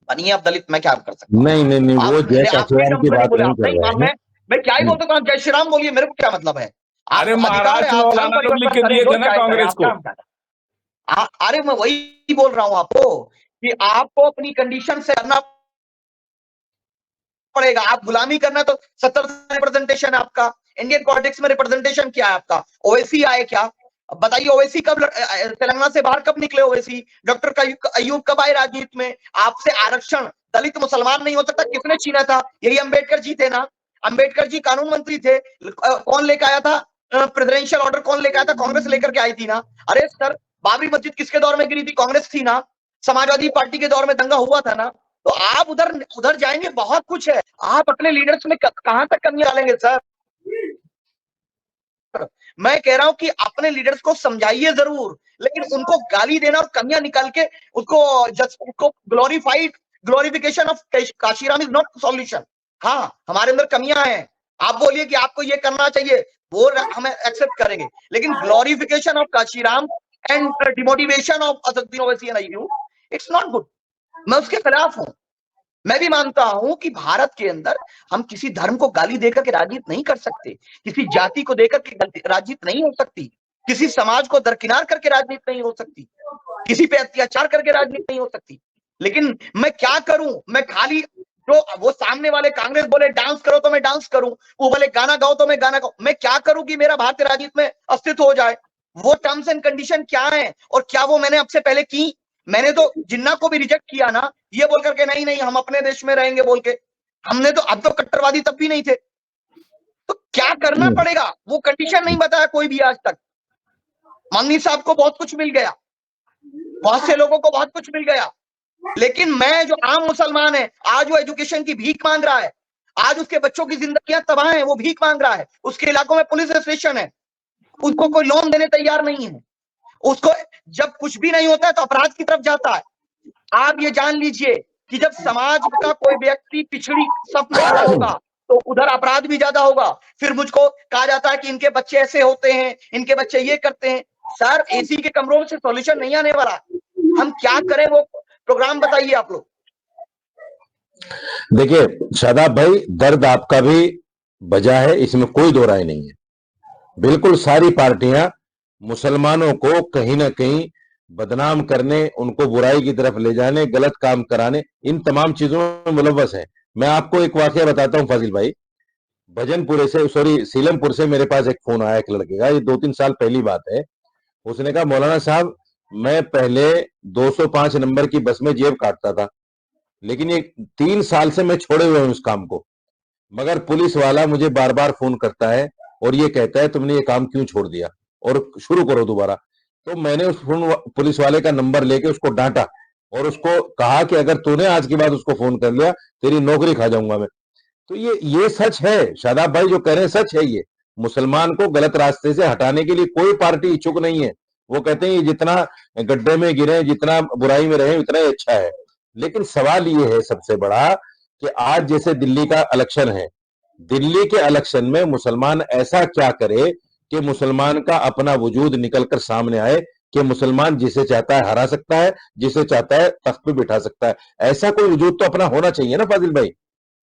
बनिए आप दलित, मैं क्या कर सकता हूँ।
नहीं, वो जय काशीराम की बात नहीं कर रहे हैं।
मैं क्या ही बोलता हूँ, जय श्री राम बोलिए, मेरे को क्या मतलब है।
अरे महाराष्ट्र में मौलाना लोग लिख के दिए थे ना कांग्रेस को।
अरे मैं वही बोल रहा हूँ आपको कि आपको अपनी कंडीशन से करना पड़ेगा। आप गुलामी करना तो 70 रिप्रेजेंटेशन है आपका, इंडियन पॉलिटिक्स में रिप्रेजेंटेशन क्या है आपका, ओवैसी आए क्या बताइए। ओवैसी कब तेलंगाना से बाहर कब निकले ओवैसी? डॉक्टर अयूब कब आए राजनीति में? आपसे आरक्षण दलित मुसलमान नहीं हो सकता, किसने छीना था? यही अंबेडकर जी थे ना। अंबेडकर जी कानून मंत्री थे, कौन लेकर आया था प्रेसिडेंशियल ऑर्डर? कौन लेकर आया था? कांग्रेस लेकर के आई थी ना। अरे सर, बाबरी मस्जिद किसके दौर में गिरी थी? कांग्रेस थी ना। समाजवादी पार्टी के दौर में दंगा हुआ था ना। तो आप उधर जाएंगे, बहुत कुछ है। आप अपने लीडर्स में कहां तक कमी डालेंगे सर? मैं कह रहा हूं कि अपने लीडर्स को समझाइए जरूर, लेकिन उनको गाली देना और कमियां निकाल के उसको glorification of Kashiram is not solution. हाँ, हमारे अंदर कमियां हैं, आप बोलिए कि आपको ये करना चाहिए, वो हम एक्सेप्ट करेंगे, लेकिन glorification of Kashiram and demotivation of Asaduddin Owaisi and Ayyub, it's not good. मैं उसके खिलाफ हूं। मैं भी मानता हूं कि भारत के अंदर हम किसी धर्म को गाली देकर के राजनीति नहीं कर सकते, किसी जाति को देकर के राजनीति नहीं हो सकती, किसी समाज को दरकिनार करके राजनीति नहीं हो सकती, किसी पे अत्याचार करके राजनीति नहीं हो सकती। लेकिन मैं क्या करूं? मैं खाली जो वो सामने वाले कांग्रेस बोले डांस करो तो मैं डांस करूं, वो बोले गाना गाओ तो मैं गाना गाऊं। मैं क्या करूं कि मेरा भारतीय राजनीति में अस्तित्व हो जाए? वो टर्म्स एंड कंडीशन क्या है और क्या वो मैंने आपसे पहले की? मैंने तो जिन्ना को भी रिजेक्ट किया ना, ये बोल करके नहीं नहीं हम अपने देश में रहेंगे बोल के। हमने तो, अब तो कट्टरवादी तब भी नहीं थे। तो क्या करना पड़ेगा? वो कंडीशन नहीं बताया कोई भी आज तक। मंगनी साहब को बहुत कुछ मिल गया, बहुत से लोगों को बहुत कुछ मिल गया, लेकिन मैं जो आम मुसलमान है, आज वो एजुकेशन की भीख मांग रहा है, आज उसके बच्चों की जिंदगियां तबाह हैं, वो भीख मांग रहा है, उसके इलाकों में पुलिस स्टेशन है, उसको कोई लोन देने तैयार नहीं है, उसको जब कुछ भी नहीं होता है तो अपराध की तरफ जाता है। आप ये जान लीजिए कि जब समाज का कोई व्यक्ति पिछड़ी सब में खड़ा होगा तो उधर अपराध भी ज्यादा होगा। फिर मुझको कहा जाता है कि इनके बच्चे ऐसे होते हैं, इनके बच्चे ये करते हैं। सर, एसी के कमरों से सॉल्यूशन नहीं आने वाला। हम क्या करें, वो प्रोग्राम बताइए आप लोग।
देखिए शादाब भाई, दर्द आपका भी बजा है, इसमें कोई दो राय नहीं है। बिल्कुल सारी पार्टियां मुसलमानों को कहीं ना कहीं बदनाम करने, उनको बुराई की तरफ ले जाने, गलत काम कराने, इन तमाम चीजों में मुलव्वस है। मैं आपको एक वाकया बताता हूं फाजिल भाई। भजनपुरे से, सॉरी सीलमपुर से मेरे पास एक फोन आया एक लड़के का, ये 2-3 साल पहली बात है। उसने कहा मौलाना साहब, मैं पहले 205 नंबर की बस में जेब काटता था, लेकिन ये 3 साल से मैं छोड़े हुए हूं उस काम को, मगर पुलिस वाला मुझे बार बार फोन करता है और ये कहता है तुमने ये काम क्यों छोड़ दिया और शुरू करो दोबारा। तो मैंने उस पुलिस वाले का नंबर लेके उसको डांटा और उसको कहा कि अगर तूने आज के बाद उसको फोन कर लिया, तेरी नौकरी खा जाऊंगा मैं। तो ये सच है, शादाब भाई जो कह रहे हैं सच है। ये मुसलमान को गलत रास्ते से हटाने के लिए कोई पार्टी इच्छुक नहीं है। वो कहते हैं जितना गड्ढे में गिरे, जितना बुराई में रहे, उतना ही अच्छा है। लेकिन सवाल ये है सबसे बड़ा कि आज जैसे दिल्ली का इलेक्शन है, दिल्ली के इलेक्शन में मुसलमान ऐसा क्या करे कि मुसलमान का अपना वजूद निकलकर सामने आए कि मुसलमान जिसे चाहता है हरा सकता है, जिसे चाहता है तख्त पे बिठा सकता है। ऐसा कोई वजूद तो अपना होना चाहिए ना फाजिल भाई,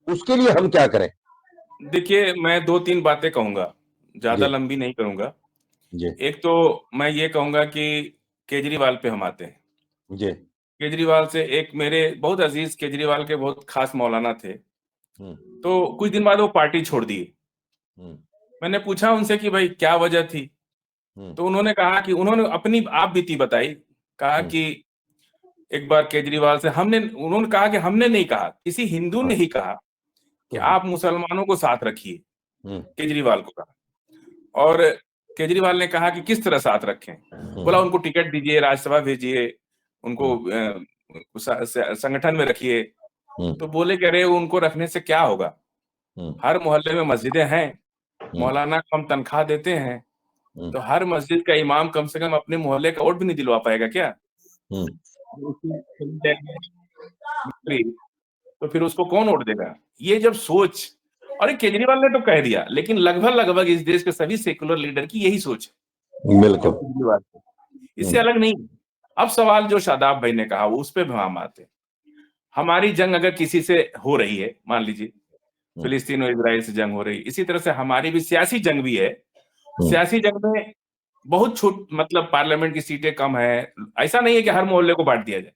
उसके लिए हम क्या करें?
देखिए, मैं 2-3 बातें कहूंगा, ज्यादा लंबी नहीं करूंगा। एक तो मैं ये कहूंगा कि केजरीवाल पे हम आते हैं।
जी।
केजरीवाल से, एक मेरे बहुत अजीज केजरीवाल के बहुत खास मौलाना थे, तो कुछ दिन बाद वो पार्टी छोड़ दिए। मैंने पूछा उनसे कि भाई क्या वजह थी, तो उन्होंने कहा कि उन्होंने अपनी आप बीती बताई। कहा कि एक बार केजरीवाल से उन्होंने कहा कि हमने नहीं कहा, किसी हिंदू ने ही कहा कि आप मुसलमानों को साथ रखिए। केजरीवाल को कहा, और केजरीवाल ने कहा कि किस तरह साथ रखें। बोला उनको टिकट दीजिए, राज्यसभा भेजिए, उनको संगठन में रखिए। तो बोले कि अरे उनको रखने से क्या होगा, हर मोहल्ले में मस्जिदें हैं, मौलाना को हम तनख्वाह देते हैं, तो हर मस्जिद का इमाम कम से कम अपने मोहल्ले का वोट भी नहीं दिलवा पाएगा क्या? तो फिर उसको कौन वोट देगा? ये जब सोच, और केजरीवाल ने तो कह दिया, लेकिन लगभग इस देश के सभी सेकुलर लीडर की यही सोच है।
बिल्कुल,
इससे अलग नहीं। अब सवाल जो शादाब भाई ने कहा, वो उस पर भी हम आते। हमारी जंग अगर किसी से हो रही है, मान लीजिए फिलिस्तीन और इजराइल से जंग हो रही है, इसी तरह से हमारी भी सियासी जंग भी है। सियासी जंग में बहुत छूट, मतलब पार्लियामेंट की सीटें कम है, ऐसा नहीं है कि हर मोहल्ले को बांट दिया जाए।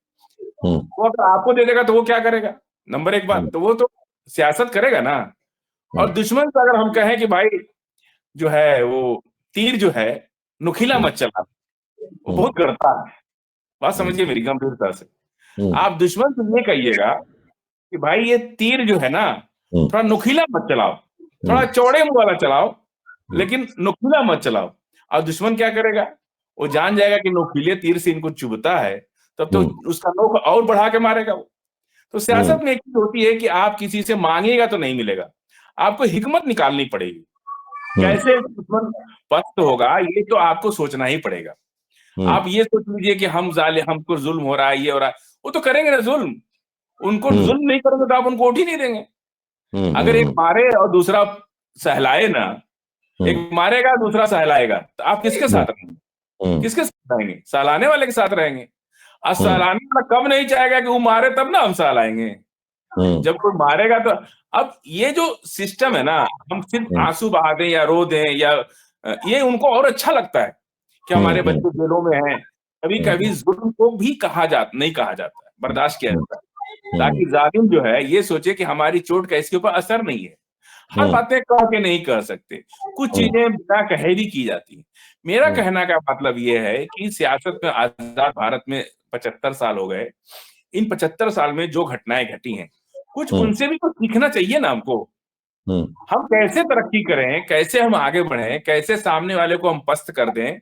वो अगर आपको दे देगा तो वो क्या करेगा? नंबर एक बात तो वो तो सियासत करेगा ना। और दुश्मन से अगर हम कहें कि भाई जो है वो तीर जो है नुकीला मत चला, वो बहुत करता है। बात समझिए मेरी गंभीरता से। आप दुश्मन से ये कहिएगा कि भाई ये तीर जो है ना थोड़ा नुकीला मत चलाओ, थोड़ा चौड़े मुंह वाला चलाओ, लेकिन नुकीला मत चलाओ। और दुश्मन क्या करेगा? वो जान जाएगा कि नुकीले तीर से इनको चुभता है, तब तो उसका नोक और बढ़ा के मारेगा वो। तो सियासत में एक चीज होती है कि आप किसी से मांगेगा तो नहीं मिलेगा, आपको हिकमत निकालनी पड़ेगी। कैसे दुश्मन पस्त होगा ये तो आपको सोचना ही पड़ेगा। आप ये सोच लीजिए कि हमको जुल्म हो रहा है, ये हो रहा है, वो तो करेंगे ना जुल्म। उनको जुल्म नहीं करोगे तो आप उनको वोट ही नहीं देंगे। अगर एक मारे और दूसरा सहलाए ना, एक मारेगा दूसरा सहलाएगा, तो आप किसके साथ रहेंगे? किसके साथ रहेंगे? सहलाने वाले के साथ रहेंगे। और सहलाने वाला कब नहीं चाहेगा कि वो मारे तब ना हम सहलाएंगे। जब कोई मारेगा तो अब ये जो सिस्टम है ना, हम सिर्फ आंसू बहा दें या रो दें, या ये उनको और अच्छा लगता है कि हमारे बच्चे जेलों में हैं। कभी कभी जुल्म को भी नहीं कहा जाता है, बर्दाश्त किया जाता है, ताकि जालिम जो है ये सोचे कि हमारी चोट का इसके ऊपर असर नहीं है। हर बातें कह के नहीं कर सकते, कुछ चीजें बिना कहे भी की जाती है। मेरा कहना का मतलब ये है कि सियासत में आजाद भारत में 75 साल हो गए। इन 75 साल में जो घटनाएं घटी हैं, कुछ उनसे भी तो सीखना चाहिए ना हमको। हम कैसे तरक्की करें, कैसे हम आगे बढ़ें, कैसे सामने वाले को हम पस्त कर दें,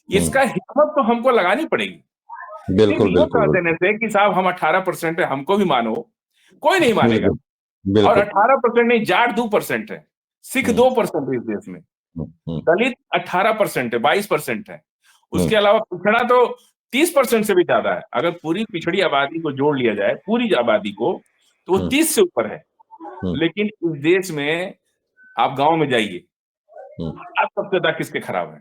इसका हिम्मत तो हमको लगानी पड़ेगी।
बिल्कुल,
ये कह देने से कि साहब हम 18% है, हमको भी मानो, कोई नहीं मानेगा। और 18% नहीं, जाट 2% है, सिख 2% है इस देश में, दलित 18% है, 22% है, उसके अलावा पिछड़ा तो 30% से भी ज्यादा है। अगर पूरी पिछड़ी आबादी को जोड़ लिया जाए, पूरी आबादी को, तो वो 30 से ऊपर है। लेकिन इस देश में आप गांव में जाइए, आप सबसे ज्यादा किसके खराब है?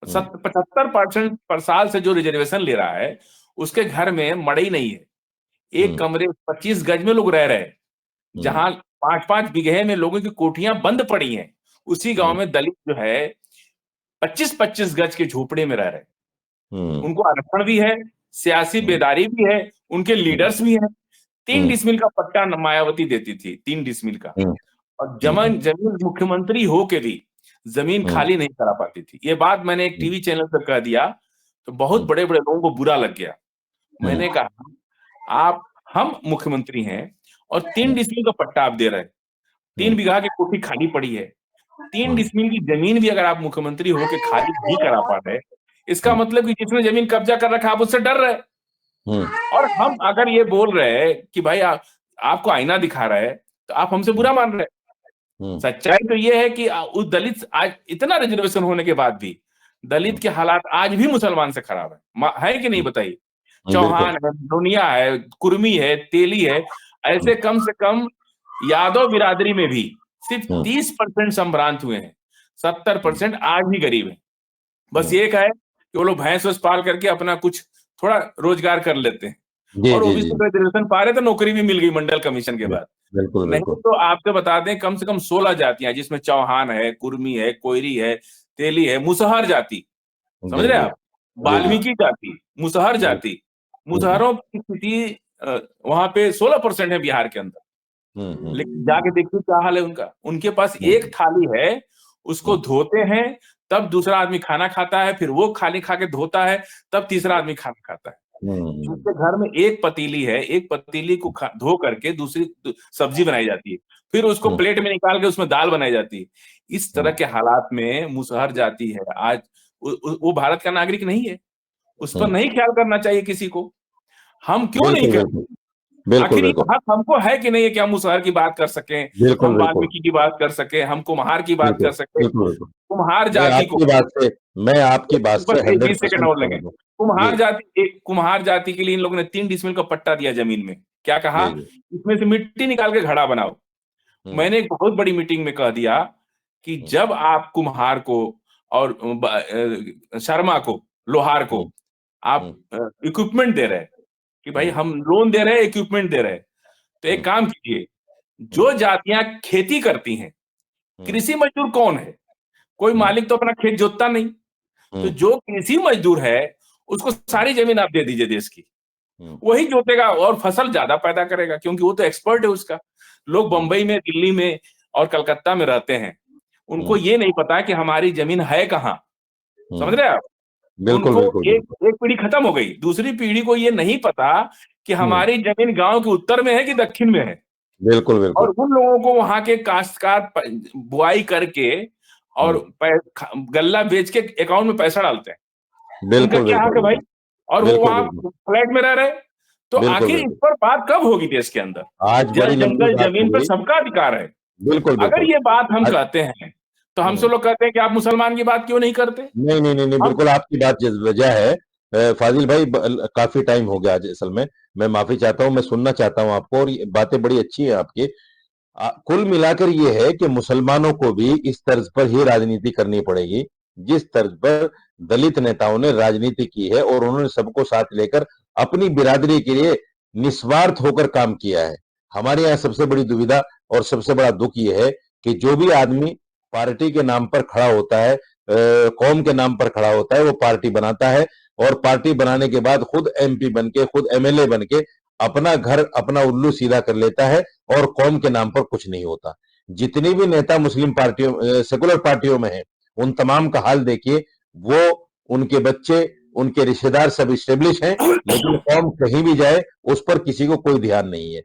75% पर साल से जो रिजर्वेशन ले रहा है, उसके घर में मड़ई नहीं है। एक कमरे 25 गज में लोग रह रहे हैं, जहां 5-5 बीघे में लोगों की कोठियां बंद पड़ी हैं। उसी गांव में दलित जो है 25-25 गज के झोपड़े में रह रहे हैं। उनको आरक्षण भी है, सियासी बेदारी भी है, उनके लीडर्स भी हैं। 3 डिसमिल का पट्टा मायावती देती थी, 3 डिसमिल का, और जमीन मुख्यमंत्री हो के भी जमीन खाली नहीं करा पाती थी। ये बात मैंने एक टीवी चैनल पर कह दिया तो बहुत बड़े बड़े लोगों को बुरा लग गया। मैंने कहा हम मुख्यमंत्री हैं और 3 डिसमिल का पट्टा आप दे रहे हैं, 3 बीघा की कोठी खाली पड़ी है, 3 डिसमिल की जमीन भी अगर आप मुख्यमंत्री हो के खाली नहीं करा पा रहे, इसका मतलब कि जिसने जमीन कब्जा कर रखा आप उससे डर रहे। और हम अगर ये बोल रहे हैं कि भाई आपको आईना दिखा रहा है, तो आप हमसे बुरा मान रहे हैं। सच्चाई तो ये है कि उस दलित, आज इतना रिजर्वेशन होने के बाद भी दलित के हालात आज भी मुसलमान से खराब है कि नहीं बताइए? चौहान है, नोनिया है, कुर्मी है, तेली है, ऐसे कम से कम यादव बिरादरी में भी सिर्फ 30% संभ्रांत हुए हैं, 70% आज भी गरीब है। बस ये है कि वो लोग भैंस वैंस पाल करके अपना कुछ थोड़ा रोजगार कर लेते हैं, और ओबीसी रिजर्वेशन पा रहे तो नौकरी भी मिल गई मंडल कमीशन के बाद। नहीं तो आपको बता दें कम से कम 16 जातियां, जिसमें चौहान है, कुर्मी है, कोयरी है, तेली है, मुसहर जाति, समझ रहे आप, वाल्मीकि जाति, मुसहर जाति, मुसहरों की स्थिति वहां पे 16% है बिहार के अंदर। लेकिन जाके देखिए क्या हाल है उनका। उनके पास एक थाली है, उसको धोते हैं, तब दूसरा आदमी खाना खाता है, फिर वो खाली खा के धोता है, तब तीसरा आदमी खाना खाता है। उसके घर में एक पतीली है, एक पतीली को धो करके दूसरी सब्जी बनाई जाती है, फिर उसको प्लेट में निकाल के उसमें दाल बनाई जाती है। इस तरह के हालात में मुसहर जाती है आज, वो भारत का नागरिक नहीं है, उस पर नहीं ख्याल करना चाहिए किसी को। हम क्यों नहीं करते? आखिर ये हक हमको है कि नहीं है कि हम मुसहर की बात कर सकें, हम वाल्मीकि की बात कर सकें, हम कुम्हार की बात कर सकें, कुम्हार जाति को।
मैं आपकी बात से
20 सेकंड और लगे। कुम्हार जाति के लिए इन लोगों ने 3 डिसमिल का पट्टा दिया जमीन में। क्या कहा? इसमें से मिट्टी निकाल के घड़ा बनाओ। मैंने एक बहुत बड़ी मीटिंग में कह दिया कि जब आप कुम्हार को और शर्मा को, लोहार को आप इक्विपमेंट दे रहे हैं कि भाई हम लोन दे रहे हैं, इक्विपमेंट दे रहे हैं, तो एक काम कीजिए, जो जातियां खेती करती हैं, कृषि मजदूर कौन है? कोई मालिक तो अपना खेत जोतता नहीं, तो जो कृषि मजदूर है उसको सारी जमीन आप दे दीजिए देश की, वही जोतेगा और फसल ज्यादा पैदा करेगा, क्योंकि वो तो एक्सपर्ट है उसका। लोग बंबई में, दिल्ली में और कलकत्ता में रहते हैं, उनको ये नहीं पता कि हमारी जमीन है कहाँ। समझ रहे हैं आप? उनको एक पीढ़ी खत्म हो गई, दूसरी पीढ़ी को ये नहीं पता कि हमारी जमीन गांव के उत्तर में है कि दक्षिण में है।
बिल्कुल।
और उन लोगों को वहां के काश्तकार बुआई करके और गल्ला बेच के अकाउंट में पैसा डालते हैं। उनका क्या हक है भाई? और वो वहां फ्लैट में रह रहे। तो आखिर इस पर बात कब होगी देश के अंदर?
आज
जल, जंगल, जमीन पर सबका अधिकार है। अगर ये बात हम कहते हैं तो हमसे लोग कहते हैं कि आप मुसलमान की बात क्यों नहीं करते?
नहीं, बिल्कुल आपकी बात वजह है। फाजिल भाई, काफी टाइम हो गया आज, असल में मैं माफी चाहता हूं, मैं सुनना चाहता हूं आपको, और बातें बड़ी अच्छी है आपकी। कुल मिलाकर ये है कि मुसलमानों को भी इस तर्ज पर ही राजनीति करनी पड़ेगी जिस तर्ज पर दलित नेताओं ने राजनीति की है, और उन्होंने सबको साथ लेकर अपनी बिरादरी के लिए निस्वार्थ होकर काम किया है। हमारे यहाँ सबसे बड़ी दुविधा और सबसे बड़ा दुख यह है कि जो भी आदमी पार्टी के नाम पर खड़ा होता है, कौम के नाम पर खड़ा होता है, वो पार्टी बनाता है, और पार्टी बनाने के बाद खुद एमपी बनके, खुद एमएलए बनके अपना घर, अपना उल्लू सीधा कर लेता है, और कौम के नाम पर कुछ नहीं होता। जितनी भी नेता मुस्लिम पार्टियों, सेकुलर पार्टियों में है, उन तमाम का हाल देखिए। वो, उनके बच्चे, उनके रिश्तेदार सब स्टेब्लिश हैं, लेकिन कौम कहीं भी जाए उस पर किसी को कोई ध्यान नहीं है।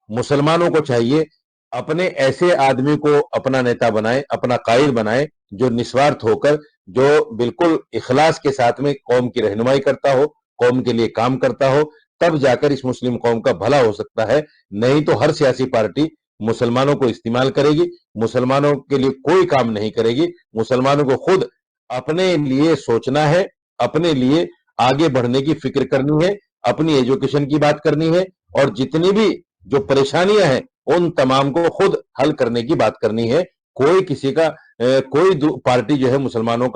मुसलमानों को चाहिए अपने ऐसे आदमी को अपना नेता बनाए, अपना कायद बनाए, जो निस्वार्थ होकर, जो बिल्कुल इखलास के साथ में कौम की रहनुमाई करता हो, कौम के लिए काम करता हो, तब जाकर इस मुस्लिम कौम का भला हो सकता है। नहीं तो हर सियासी पार्टी मुसलमानों को इस्तेमाल करेगी, मुसलमानों के लिए कोई काम नहीं करेगी। मुसलमानों को खुद अपने लिए सोचना है, अपने लिए आगे बढ़ने की फिक्र करनी है, अपनी एजुकेशन की बात करनी है, और जितनी भी जो परेशानियां हैं उन तमाम को खुद हल करने की बात करनी है। कोई किसी का, कोई पार्टी जो है मुसलमानों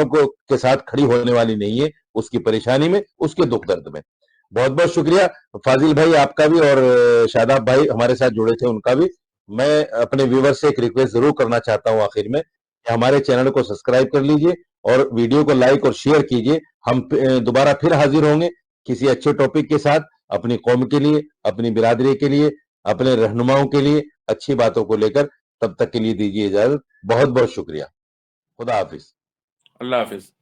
को के साथ खड़ी होने वाली नहीं है, उसकी परेशानी में, उसके दुख दर्द में। बहुत बहुत शुक्रिया फाजिल भाई आपका भी, और शादाब भाई हमारे साथ जुड़े थे उनका भी। मैं अपने व्यूवर से एक रिक्वेस्ट जरूर करना चाहता हूं आखिर में, कि हमारे चैनल को सब्सक्राइब कर लीजिए और वीडियो को लाइक और शेयर कीजिए। हम दोबारा फिर हाजिर होंगे किसी अच्छे टॉपिक के साथ, अपनी कौम के लिए, अपनी बिरादरी के लिए, अपने रहनुमाओं के लिए अच्छी बातों को लेकर। तब तक के लिए दीजिए इजाजत। बहुत बहुत शुक्रिया। खुदा हाफिज।
अल्लाह हाफिज।